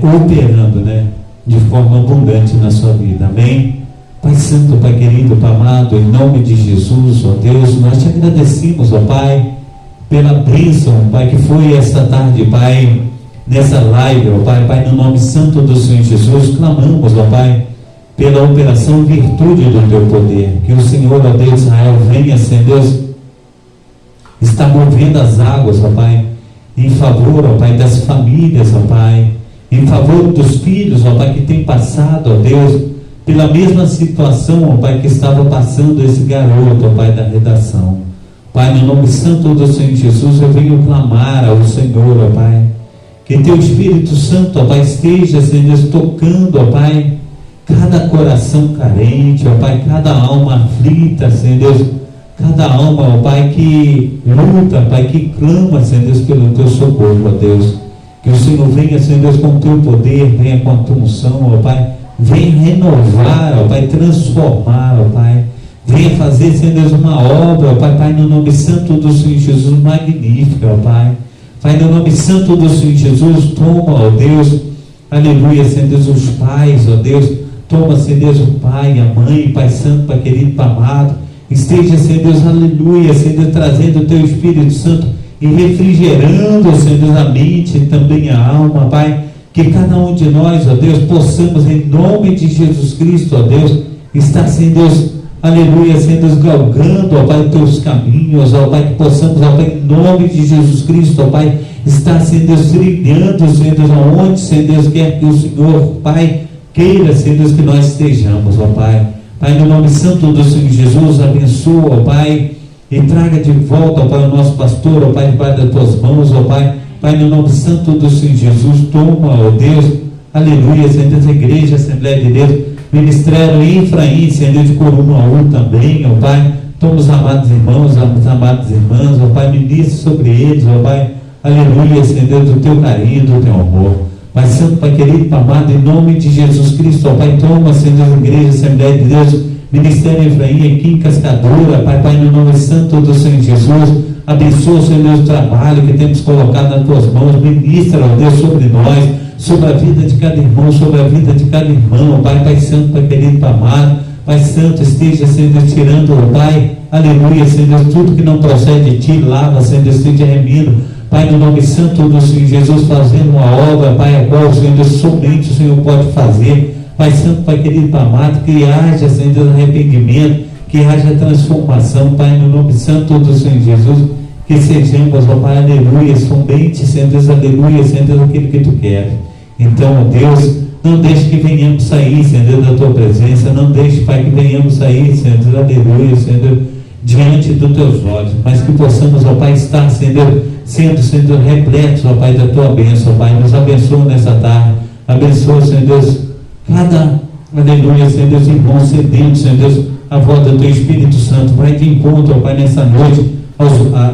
S1: operando, né, de forma abundante na sua vida. Amém? Pai Santo, Pai querido, Pai amado, em nome de Jesus, ó Deus, nós te agradecemos, ó Pai, pela bênção, Pai, que foi esta tarde, Pai, nessa live, ó Pai, no nome santo do Senhor Jesus, clamamos, ó Pai, pela operação virtude do teu poder, que o Senhor, ó Deus de Israel, venha, Senhor Deus, está movendo as águas, ó Pai, em favor, ó Pai, das famílias, ó Pai, em favor dos filhos, ó Pai, que tem passado, ó Deus, pela mesma situação, ó Pai, que estava passando esse garoto, ó Pai, da redação. Pai, no nome santo do Senhor Jesus, eu venho clamar ao Senhor, ó Pai, que teu Espírito Santo, ó Pai, esteja, Senhor Deus, tocando, ó Pai, cada coração carente, ó Pai, cada alma aflita, Senhor Deus, cada alma, ó Pai, que luta, Pai, que clama, Senhor Deus, pelo teu socorro, ó Deus. Que o Senhor venha, Senhor Deus, com o teu poder, venha com a tua unção, ó Pai, venha renovar, ó Pai, transformar, ó Pai, venha fazer, Senhor Deus, uma obra, ó Pai, no nome santo do Senhor Jesus, magnífica, ó Pai. Pai, no nome santo do Senhor Jesus, toma, ó Deus, aleluia, Senhor Deus, os pais, ó Deus, toma, Senhor Deus, o pai, a mãe, Pai Santo, Pai querido, Pai amado, esteja, Senhor Deus, aleluia, Senhor Deus, trazendo o teu Espírito Santo e refrigerando, Senhor Deus, a mente e também a alma, Pai, que cada um de nós, ó Deus, possamos, em nome de Jesus Cristo, ó Deus, estar, Senhor Deus, aleluia, Senhor Deus, galgando, ó Pai, teus caminhos, ó Pai, que possamos, ó Pai, em nome de Jesus Cristo, ó Pai, estar, Senhor Deus, brilhando, Senhor Deus, aonde, Senhor Deus, quer que o Senhor, Pai, queira, Senhor Deus, que nós estejamos, ó Pai. Pai, no nome santo do Senhor Jesus, abençoa, ó Pai, e traga de volta, ó Pai, o nosso pastor, ó Pai, debaixo das tuas mãos, ó Pai. Pai, no nome santo do Senhor Jesus, toma, ó Deus, aleluia, Senhor Deus, a igreja, a Assembleia de Deus, ministério em Efraim, Senhor Deus, de Corumaú também, ó Pai. Toma os amados irmãos, as amadas irmãs, ó Pai, ministre sobre eles, ó Pai, aleluia, Senhor Deus, do teu carinho, do teu amor. Pai Santo, Pai querido, Pai amado, em nome de Jesus Cristo, ó Pai, toma, Senhor Deus, a igreja, Assembleia de Deus, Ministério Efraim, aqui em Cascadura, Pai, no nome santo do Senhor Jesus, abençoa, Senhor Deus, o trabalho que temos colocado nas tuas mãos, ministra, ó Deus, sobre nós, sobre a vida de cada irmão, sobre a vida de cada irmão, Pai Santo, Pai querido, Pai amado, Pai Santo, esteja, Senhor Deus, tirando, ó Pai, aleluia, Senhor Deus, tudo que não procede de Ti, lava, Senhor Deus, esteja remindo, Pai, no nome santo do Senhor Jesus, fazendo uma obra, Pai, a qual, Senhor Deus, somente o Senhor pode fazer, Pai Santo, Pai querido, Pai amado, que haja, Senhor Deus, arrependimento, que haja transformação, Pai, no nome santo do Senhor Jesus, que sejamos, ó Pai, aleluia, somente, Senhor Deus, aleluia, Senhor Deus, aquilo que Tu queres. Então, ó Deus, não deixe que venhamos sair, Senhor Deus, da Tua presença, não deixe, Pai, que venhamos sair, Senhor Deus, aleluia, Senhor Deus, diante dos Teus olhos, mas que possamos, ó Pai, estar, Senhor Deus, sendo repletos, ó Pai, da Tua bênção, ó Pai, nos abençoa nessa tarde, abençoa, Senhor Deus, cada, aleluia, Senhor Deus, irmão sedento, Senhor Deus, a voz do Teu Espírito Santo, vai de encontro, ó Pai, nessa noite,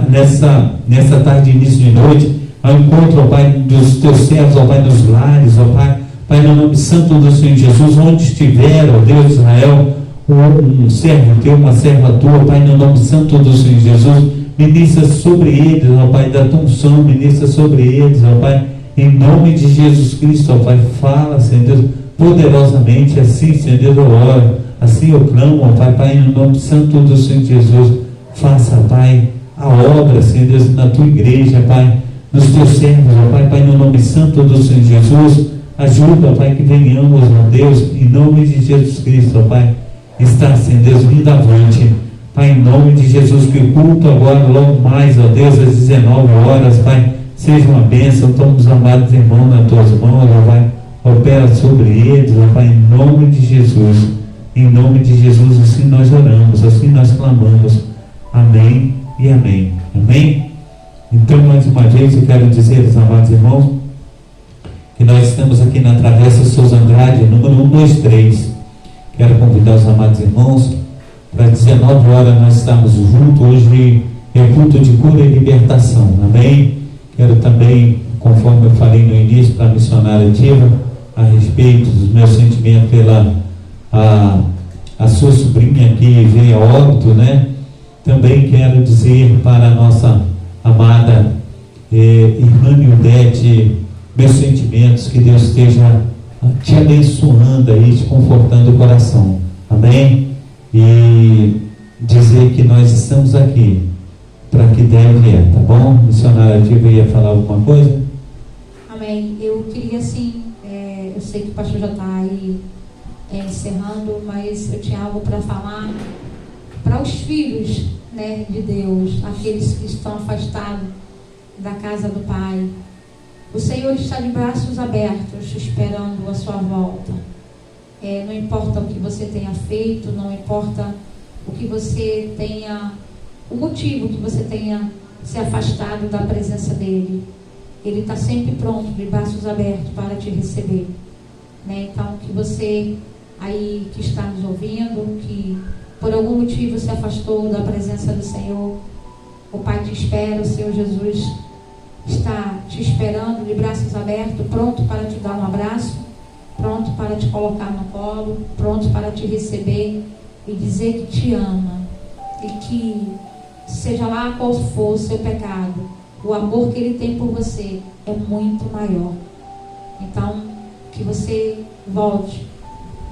S1: nessa tarde, início de noite, ao encontro, ó Pai, dos Teus servos, ó Pai, nos lares, ó Pai, Pai, no nome santo do Senhor Jesus, onde estiver, ó Deus de Israel, um servo Teu, uma serva Tua, Pai, no nome santo do Senhor Jesus, ministra sobre eles, ó Pai, da Tua unção, ministra sobre eles, ó Pai, em nome de Jesus Cristo, ó Pai, fala, Senhor Deus, poderosamente, assim, Senhor Deus, eu oro, assim eu clamo, ó Pai, Pai, no nome santo do Senhor Jesus, faça, Pai, a obra, Senhor Deus, na Tua igreja, Pai, nos Teus servos, ó Pai, Pai, no nome santo do Senhor Jesus, ajuda, ó Pai, que venhamos, ó Deus, em nome de Jesus Cristo, ó Pai, está, Senhor Deus, vindo avante, Pai, em nome de Jesus, que o culto agora, logo mais, ó Deus, às 19 horas, Pai, seja uma bênção, toma os amados irmãos nas Tuas mãos, ó Pai, opera sobre eles, ó Pai, em nome de Jesus, assim nós oramos, assim nós clamamos, amém e amém, amém? Então, mais uma vez, eu quero dizer aos amados irmãos, que nós estamos aqui na Travessa Souza Andrade, número 123, quero convidar os amados irmãos, para 19 horas nós estamos juntos, hoje é culto de cura e libertação, amém? Quero também, conforme eu falei no início para a missionária Diva, a respeito dos meus sentimentos pela a sua sobrinha que veio a óbito, né? Também quero dizer para a nossa amada irmã Nildete, meus sentimentos, que Deus esteja te abençoando aí, te confortando o coração, amém? E dizer que nós estamos aqui para que der e vier, tá bom? Missionária Diva ia falar alguma coisa?
S2: Amém. Eu queria assim, eu sei que o pastor já está aí encerrando, mas eu tinha algo para falar para os filhos, né, de Deus, aqueles que estão afastados da casa do Pai. O Senhor está de braços abertos, esperando a sua volta. Não importa o que você tenha feito, não importa o que você tenha, o motivo que você tenha se afastado da presença dEle. Ele está sempre pronto, de braços abertos, para te receber, né? Então, que você aí que está nos ouvindo, que por algum motivo se afastou da presença do Senhor, o Pai te espera, o Senhor Jesus está te esperando, de braços abertos, pronto para te dar um abraço, pronto para te colocar no colo, pronto para te receber e dizer que te ama, e que seja lá qual for o seu pecado, o amor que Ele tem por você é muito maior. Então, que você volte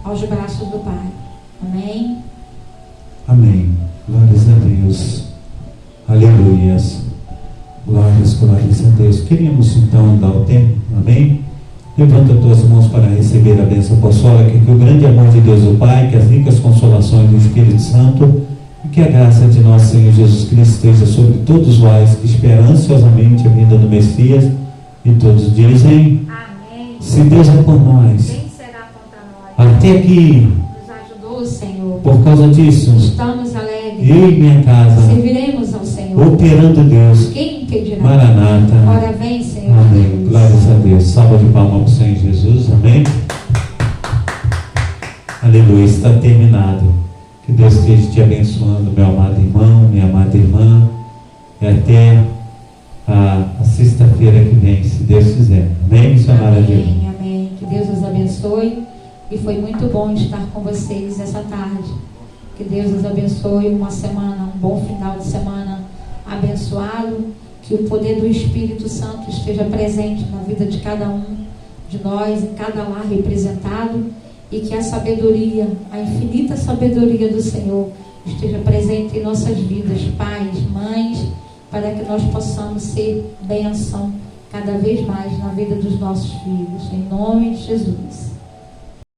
S2: aos braços do Pai. Amém?
S1: Amém. Glórias a Deus. Aleluias. Glórias a Deus. Queríamos então dar o tempo. Amém? Levanta as tuas mãos para receber a bênção apostólica, que o grande amor de Deus o Pai, que as ricas consolações do Espírito Santo e que a graça de nosso Senhor Jesus Cristo esteja sobre todos vós que esperam ansiosamente a vinda do Messias, e todos dizem: amém. Se Deus é por nós, quem será contra nós? Até aqui nos ajudou o Senhor. Por causa disso, estamos alegres. Eu e minha casa serviremos ao Senhor. Operando Deus. Quem impedirá? Maranata. Ora vem, Senhor. Amém. Deus. Glórias a Deus. Salva de palmas para o Senhor Jesus. Amém. Aleluia. Está terminado. Que Deus esteja te abençoando, meu amado irmão, minha amada irmã. E até a sexta-feira que vem, se Deus quiser. Amém, missionária Dilma?
S2: Amém, amém. Que Deus os abençoe. E foi muito bom estar com vocês essa tarde. Que Deus os abençoe. Uma semana, um bom final de semana abençoado. Que o poder do Espírito Santo esteja presente na vida de cada um de nós, em cada lar representado. E que a sabedoria, a infinita sabedoria do Senhor esteja presente em nossas vidas, pais, mães, para que nós possamos ser bênção cada vez mais na vida dos nossos filhos. Em nome de Jesus.